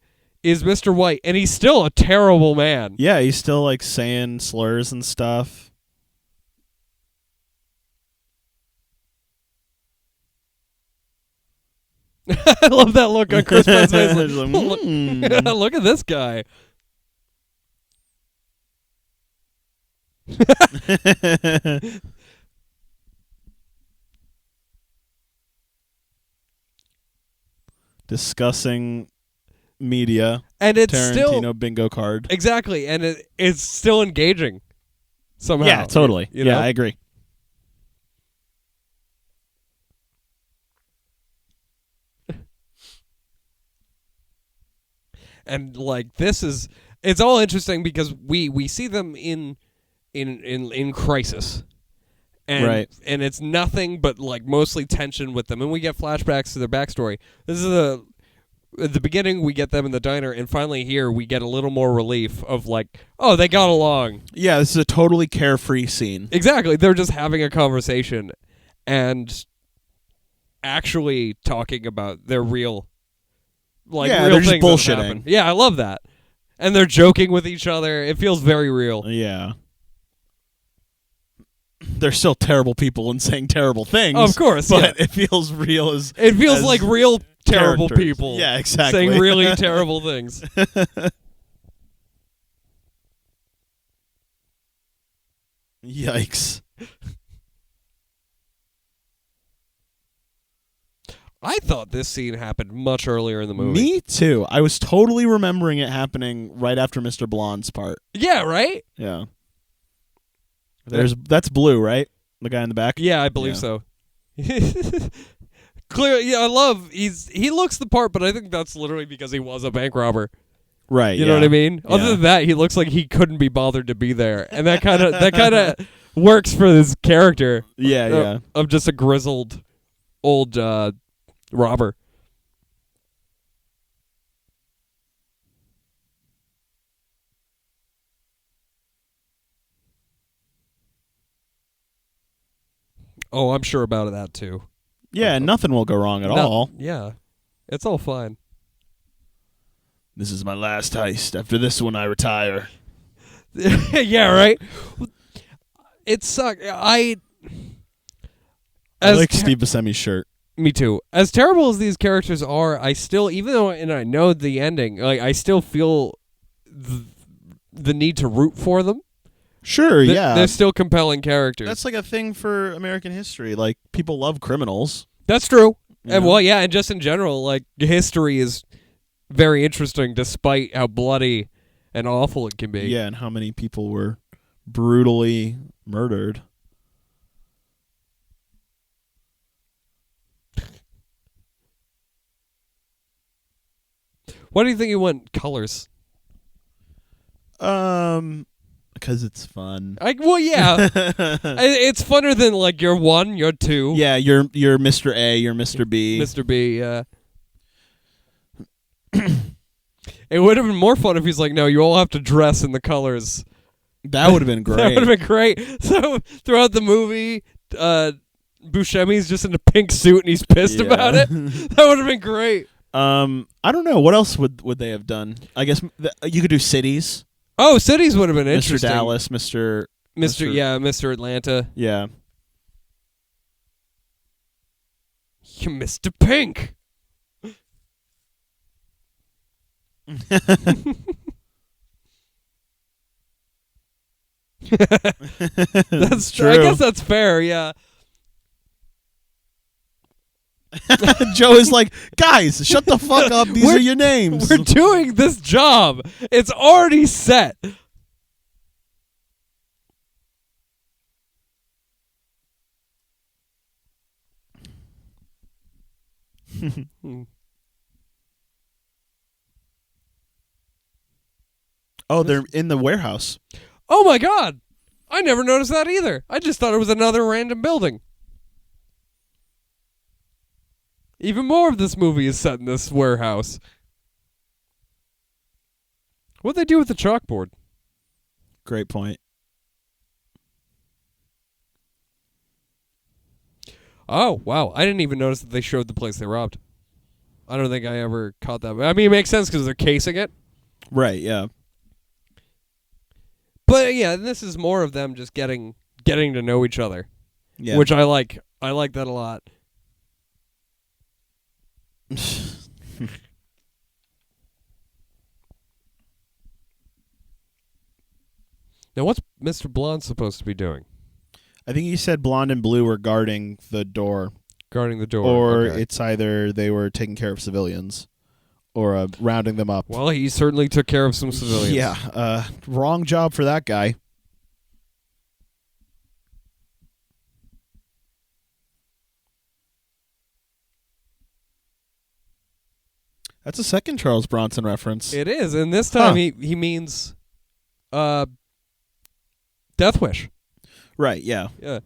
is Mr. White, and he's still a terrible man. Yeah, he's still like saying slurs and stuff. I love that look on Chris Pratt's face. Like, Like, look at this guy. Discussing media. And it's Tarantino still bingo card. exactly, and it's still engaging somehow. Yeah, totally. You know? Yeah, I agree. And like it's all interesting because we see them in crisis. And, Right. And it's nothing but like mostly tension with them, and we get flashbacks to their backstory. This is at the beginning we get them in the diner, and finally here we get a little more relief of like, oh, they got along. Yeah, this is a totally carefree scene. Exactly, they're just having a conversation and actually talking about their real, like Yeah, real they're just things that bullshitting. happen. Yeah, I love that, and they're joking with each other. It feels very real. Yeah. They're still terrible people and saying terrible things. Of course, but yeah. it feels real as It feels as like real terrible characters. people. Yeah, exactly. Saying really terrible things. Yikes. I thought this scene happened much earlier in the movie. Me too. I was totally remembering it happening right after Mr. Blonde's part. Yeah, right? Yeah. That's Blue, right? The guy in the back? Yeah, I believe so. Clearly, yeah, I love he looks the part, but I think that's literally because he was a bank robber. Right. You know what I mean? Yeah. Other than that, he looks like he couldn't be bothered to be there. And that kind of works for this character. Yeah, Of just a grizzled old robber. Oh, I'm sure about that too. Yeah, nothing will go wrong at all. Yeah. It's all fine. This is my last heist. After this one, I retire. Yeah, right? It sucked. I like Steve Buscemi's shirt. Me too. As terrible as these characters are, I still, even though and I know the ending, like I still feel the need to root for them. Sure, yeah. They're still compelling characters. That's like a thing for American history. Like, people love criminals. That's true. Yeah. And well, yeah, and just in general, like history is very interesting despite how bloody and awful it can be. Yeah, and how many people were brutally murdered. Why do you think you went colors? Because it's fun. Well, yeah. It's funner than like you're 1, you're 2. Yeah, you're Mr. A, you're Mr. B. Mr. B, yeah. It would have been more fun if he's like, no, you all have to dress in the colors. That would have been great. That would have been great. So throughout the movie, Buscemi's just in a pink suit and he's pissed about it. That would have been great. I don't know. What else would they have done? I guess you could do cities. Oh, cities would have been Mr. interesting. Dallas, Mr. Mr. Atlanta. Yeah. You Mr. Pink. That's true. I guess that's fair, yeah. Joe is like, guys, shut the fuck up. These are your names. We're doing this job. It's already set. Oh, they're in the warehouse. Oh my god. I never noticed that either. I just thought it was another random building. Even more of this movie is set in this warehouse. What'd they do with the chalkboard? Great point. Oh, wow. I didn't even notice that they showed the place they robbed. I don't think I ever caught that. I mean, it makes sense because they're casing it. Right, yeah. But yeah, this is more of them just getting to know each other, which I like. I like that a lot. Now, what's Mr. Blonde supposed to be doing? I think he said blonde and blue were guarding the door. Guarding the door. Or okay. it's either they were taking care of civilians or rounding them up. Well, he certainly took care of some civilians. Yeah, wrong job for that guy. That's a second Charles Bronson reference. It is, and this time he means Death Wish. Right, yeah. Yeah.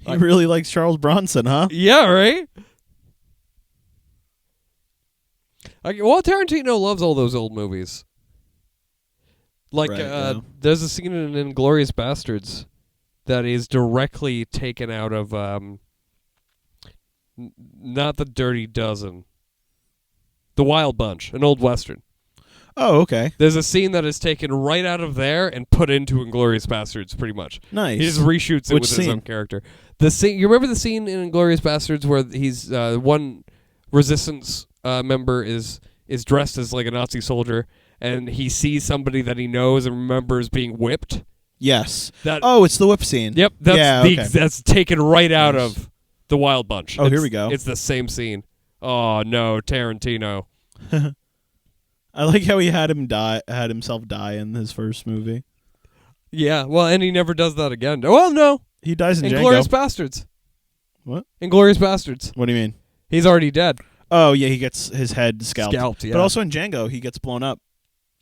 He really likes Charles Bronson, huh? Yeah, right? Well, Tarantino loves all those old movies. Like, there's a scene in Inglourious Bastards that is directly taken out of, not The Dirty Dozen, The Wild Bunch, an old Western. Oh, okay. There's a scene that is taken right out of there and put into Inglourious Bastards, pretty much. Nice. He just reshoots it with his own character. The scene, you remember the scene in Inglourious Bastards where he's one resistance member is dressed as like a Nazi soldier, and he sees somebody that he knows and remembers being whipped? Yes. It's the whip scene. Yep. That's taken right out of The Wild Bunch. Oh, here we go. It's the same scene. Oh no, Tarantino. I like how he had himself die in his first movie. Yeah, well, and he never does that again. Well, no. He dies in Django. Inglourious Bastards. What? Inglourious Bastards. What do you mean? He's already dead. Oh, yeah, he gets his head scalped. Yeah. But also in Django, he gets blown up.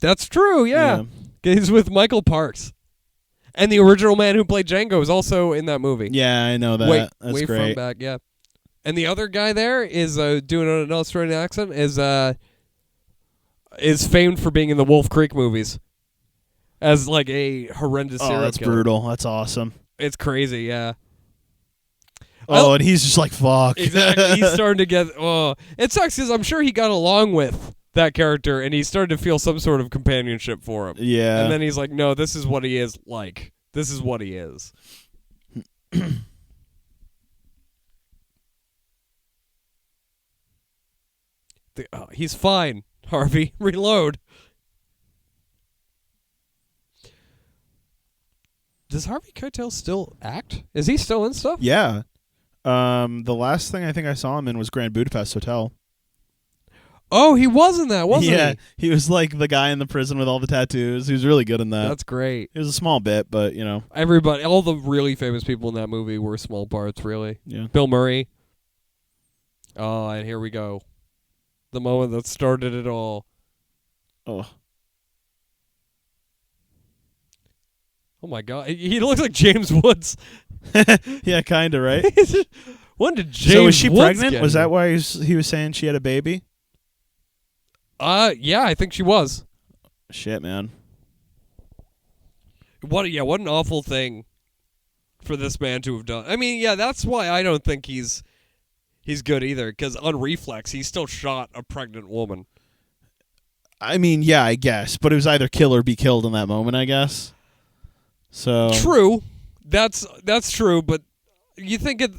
That's true, yeah. He's with Michael Parks. And the original man who played Django is also in that movie. Yeah, I know that. That's way great. From back, yeah. And the other guy there is doing an Australian accent is famed for being in the Wolf Creek movies as like a horrendous serial that's killer. Brutal. That's awesome. It's crazy, yeah. And he's just like, fuck. Exactly. He's starting to get... it sucks because I'm sure he got along with that character and he started to feel some sort of companionship for him. Yeah. And then he's like, no, this is what he is like. This is what he is. He's fine, Harvey. Reload. Does Harvey Keitel still act? Is he still in stuff? Yeah. The last thing I think I saw him in was Grand Budapest Hotel. Oh, he was in that, wasn't he? Yeah, he was like the guy in the prison with all the tattoos. He was really good in that. That's great. It was a small bit, but, you know. Everybody, all the really famous people in that movie were small parts, really. Yeah. Bill Murray. Oh, and here we go. The moment that started it all. Oh. Oh, my God. He looks like James Woods. Yeah, kind of, right? When did James So was she Woods pregnant? Was that why he was saying she had a baby? Yeah, I think she was. Shit, man. What an awful thing for this man to have done. I mean, yeah, that's why I don't think he's good either, because on reflex, he still shot a pregnant woman. I mean, yeah, I guess, but it was either kill or be killed in that moment, I guess. So true. That's true, but you think it...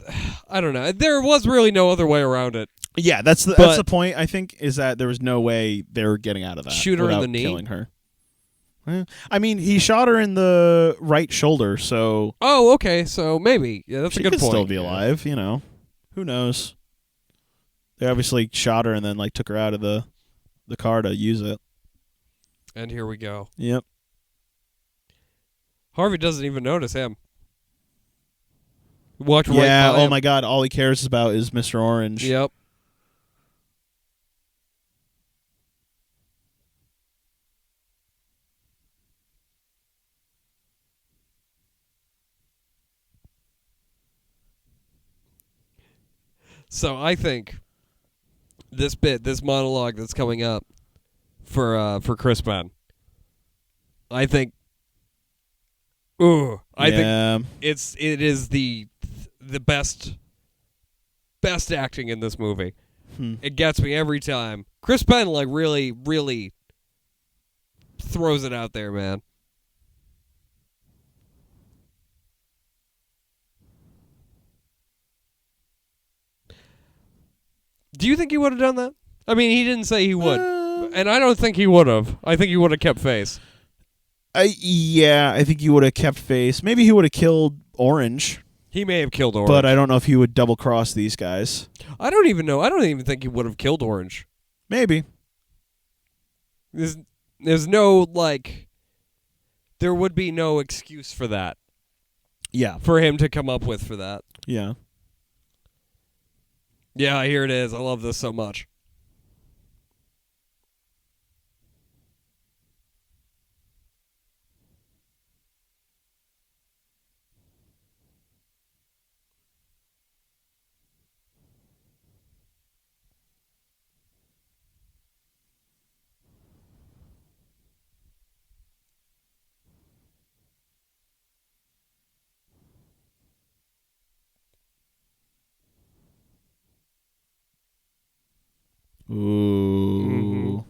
I don't know. There was really no other way around it. Yeah, that's the point, I think, is that there was no way they were getting out of that. Shoot her in the knee? Killing her. I mean, he shot her in the right shoulder, so... Oh, okay, so maybe. Yeah, that's a good point. She could still be alive, you know. Who knows? They obviously shot her and then like took her out of the car to use it. And here we go. Yep. Harvey doesn't even notice him. Walked right by oh him. My God, all he cares about is Mr. Orange. Yep. So I think this monologue that's coming up for Chris Ben, I think it is the best acting in this movie. It gets me every time. Chris Penn, like, really, really throws it out there, man. Do you think he would have done that? I mean, he didn't say he would. And I don't think he would have. I think he would have kept face. Yeah, I think he would have kept face. Maybe he would have killed Orange. He may have killed Orange. But I don't know if he would double-cross these guys. I don't even know. I don't even think he would have killed Orange. Maybe. There's no, like... There would be no excuse for that. Yeah. For him to come up with for that. Yeah. Yeah, here it is. I love this so much. Ooh.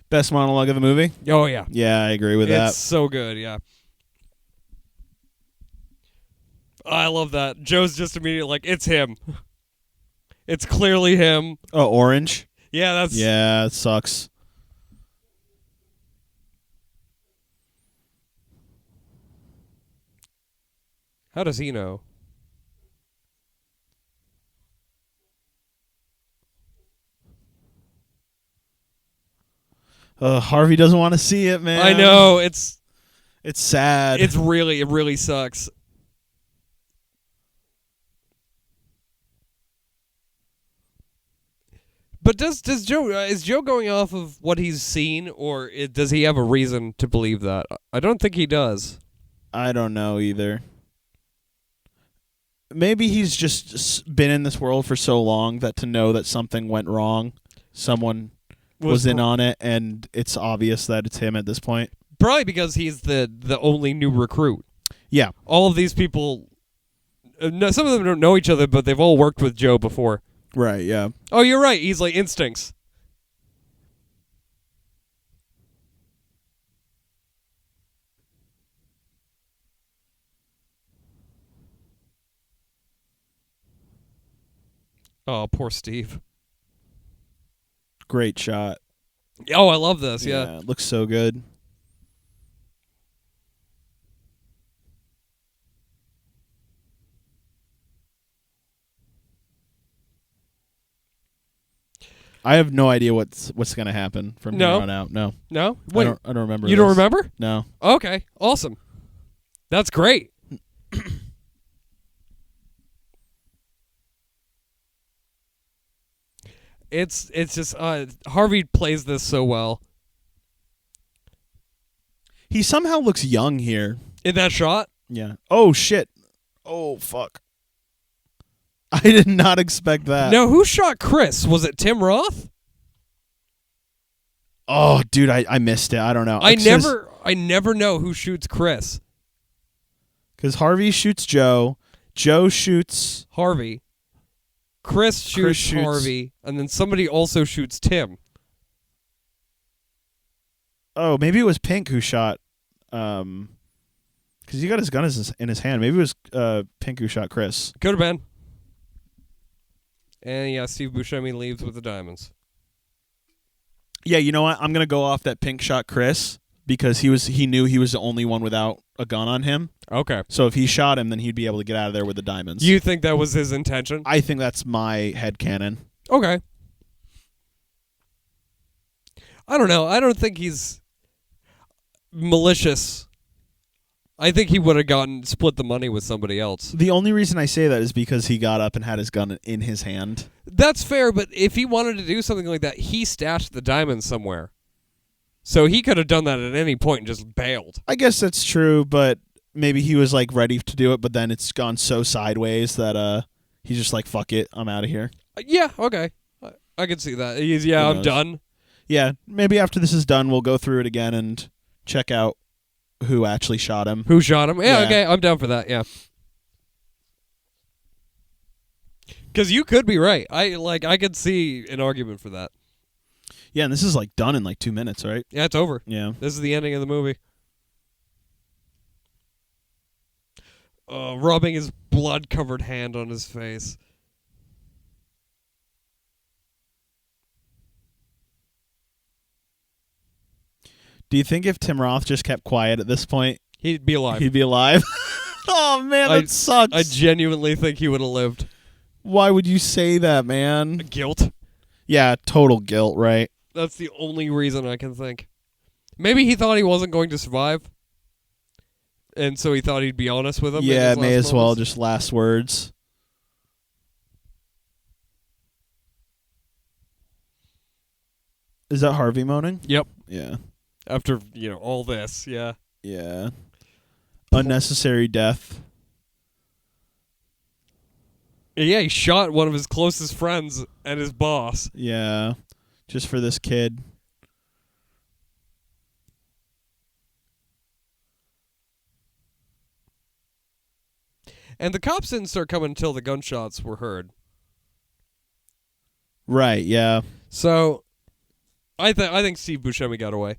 Best monologue of the movie? Oh, yeah. Yeah, I agree with that. It's so good, yeah. I love that. Joe's just immediately like, it's him. It's clearly him. Oh, Orange? Yeah, that's... Yeah, it sucks. How does he know? Harvey doesn't want to see it, man. I know, it's sad. it really sucks. But does Joe is Joe going off of what he's seen, or does he have a reason to believe that? I don't think he does. I don't know either. Maybe he's just been in this world for so long that to know that something went wrong, someone was in on it, and it's obvious that it's him at this point. Probably because he's the only new recruit. Yeah. All of these people, some of them don't know each other, but they've all worked with Joe before. Right, yeah. Oh, you're right. He's like instincts. Oh, poor Steve. Great shot. Oh, I love this, yeah. It looks so good. I have no idea what's going to happen from here on out. No. No? Wait. I don't remember. You don't remember? No. Okay. Awesome. That's great. It's just Harvey plays this so well. He somehow looks young here. In that shot? Yeah. Oh shit. Oh fuck. I did not expect that. No, who shot Chris? Was it Tim Roth? Oh, dude, I missed it. I don't know. I never know who shoots Chris. Because Harvey shoots Joe. Joe shoots Harvey. Chris shoots Harvey, and then somebody also shoots Tim. Oh, maybe it was Pink who shot. Because he got his gun in his hand. Maybe it was Pink who shot Chris. Could have been. And yeah, Steve Buscemi leaves with the diamonds. Yeah, you know what? I'm gonna go off that Pink shot Chris because he knew he was the only one without a gun on him. Okay. So if he shot him, then he'd be able to get out of there with the diamonds. You think that was his intention? I think that's my headcanon. Okay. I don't know. I don't think he's malicious. I think he would have split the money with somebody else. The only reason I say that is because he got up and had his gun in his hand. That's fair, but if he wanted to do something like that, he stashed the diamonds somewhere. So he could have done that at any point and just bailed. I guess that's true, but maybe he was like ready to do it, but then it's gone so sideways that he's just like, fuck it, I'm out of here. Yeah, okay. I can see that. I'm done. Yeah, maybe after this is done, we'll go through it again and check out who actually shot him. Who shot him? Yeah, okay, I'm down for that, yeah. Because you could be right. I could see an argument for that. Yeah, and this is like done in like 2 minutes, right? Yeah, it's over. Yeah. This is the ending of the movie. Rubbing his blood-covered hand on his face. Do you think if Tim Roth just kept quiet at this point, he'd be alive? He'd be alive? Oh, man, that sucks. I genuinely think he would have lived. Why would you say that, man? Guilt. Yeah, total guilt, right? That's the only reason I can think. Maybe he thought he wasn't going to survive, and so he thought he'd be honest with him. Yeah, may as well, just last words. Is that Harvey moaning? Yep. Yeah. After, all this, yeah. Yeah. Unnecessary death. Yeah, he shot one of his closest friends and his boss. Yeah. Just for this kid. And the cops didn't start coming until the gunshots were heard. Right, yeah. So, I think Steve Buscemi got away.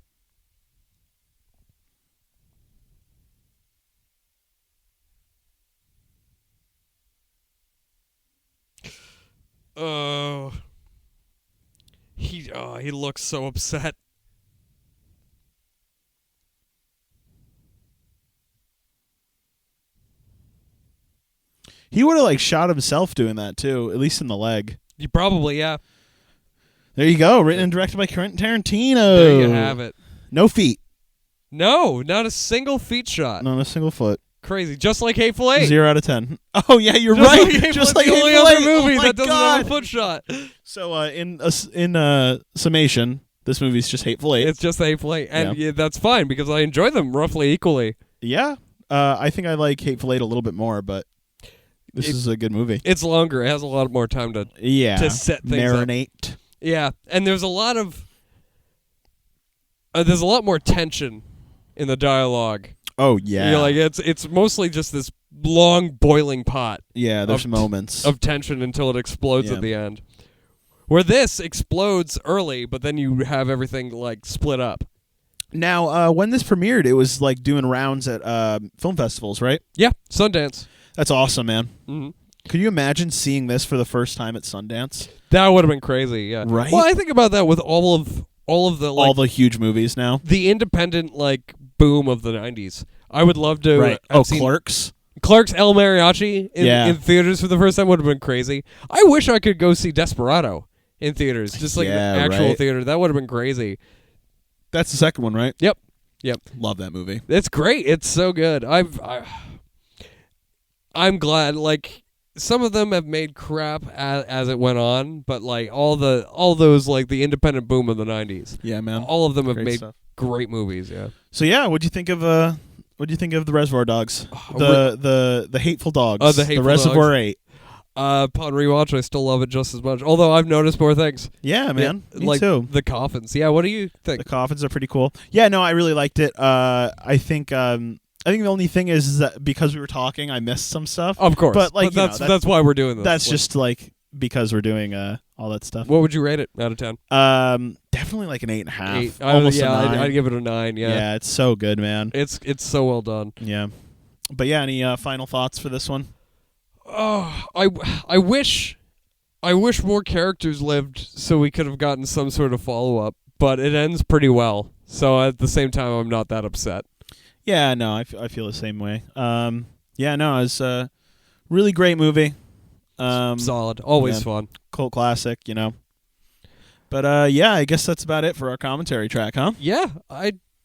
He looks so upset. He would have shot himself doing that too, at least in the leg. You probably, yeah. There you go. Written and directed by Quentin Tarantino. There you have it. No feet. No, not a single feet shot. Not a single foot. Crazy. Just like Hateful Eight. 0 out of 10. Oh, yeah, you're just right. Like just like the only Hateful other Eight. movie oh that doesn't God. have a foot shot. So in summation, this movie's just Hateful Eight. It's just Hateful Eight. And that's fine because I enjoy them roughly equally. Yeah. I think I like Hateful Eight a little bit more, but this is a good movie. It's longer. It has a lot more time to set things marinate. Up. Yeah, and there's a lot of there's a lot more tension in the dialogue. Oh yeah, it's mostly just this long boiling pot. Yeah, there's moments of tension until it explodes at the end. Where this explodes early, but then you have everything split up. Now, when this premiered, it was doing rounds at film festivals, right? Yeah, Sundance. That's awesome, man. Mm-hmm. Could you imagine seeing this for the first time at Sundance? That would have been crazy, yeah. Right? Well, I think about that with all of the all the huge movies now. The independent boom of the 90s. I would love to Right. Clerks. Clerks El Mariachi in theaters for the first time would have been crazy. I wish I could go see Desperado in theaters, just an actual theater. That would have been crazy. That's the second one, right? Yep. Love that movie. It's great. It's so good. I'm glad. Some of them have made crap as it went on, but all those the independent boom of the 90s. Yeah, man. All of them have Great made stuff. great movies. Yeah. So yeah, what'd you think of the Reservoir Dogs? The Hateful Dogs. The Reservoir 8. Upon rewatch, I still love it just as much. Although I've noticed more things. Yeah, man. Me too. The coffins. Yeah. What do you think? The coffins are pretty cool. Yeah, no, I really liked it. I think the only thing is that because we were talking, I missed some stuff. Of course, but that's why we're doing this. That's just because we're doing all that stuff. What would you rate it out of 10? Definitely an 8.5. Almost a 9. I'd give it a 9. Yeah. Yeah, it's so good, man. It's so well done. Yeah, but yeah, any final thoughts for this one? Oh, I wish more characters lived so we could have gotten some sort of follow up, but it ends pretty well. So at the same time, I'm not that upset. Yeah, no, I feel the same way. Yeah, no, it's a really great movie. Solid, always fun, cult classic, But yeah, I guess that's about it for our commentary track, huh? Yeah,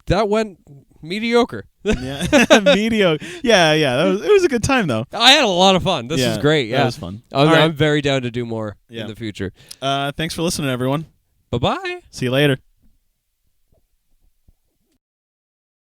that went mediocre. Yeah, mediocre. Yeah. It was a good time though. I had a lot of fun. This was great. Yeah, that was fun. I'm very down to do more Yeah. in the future. Thanks for listening, everyone. Bye-bye. See you later.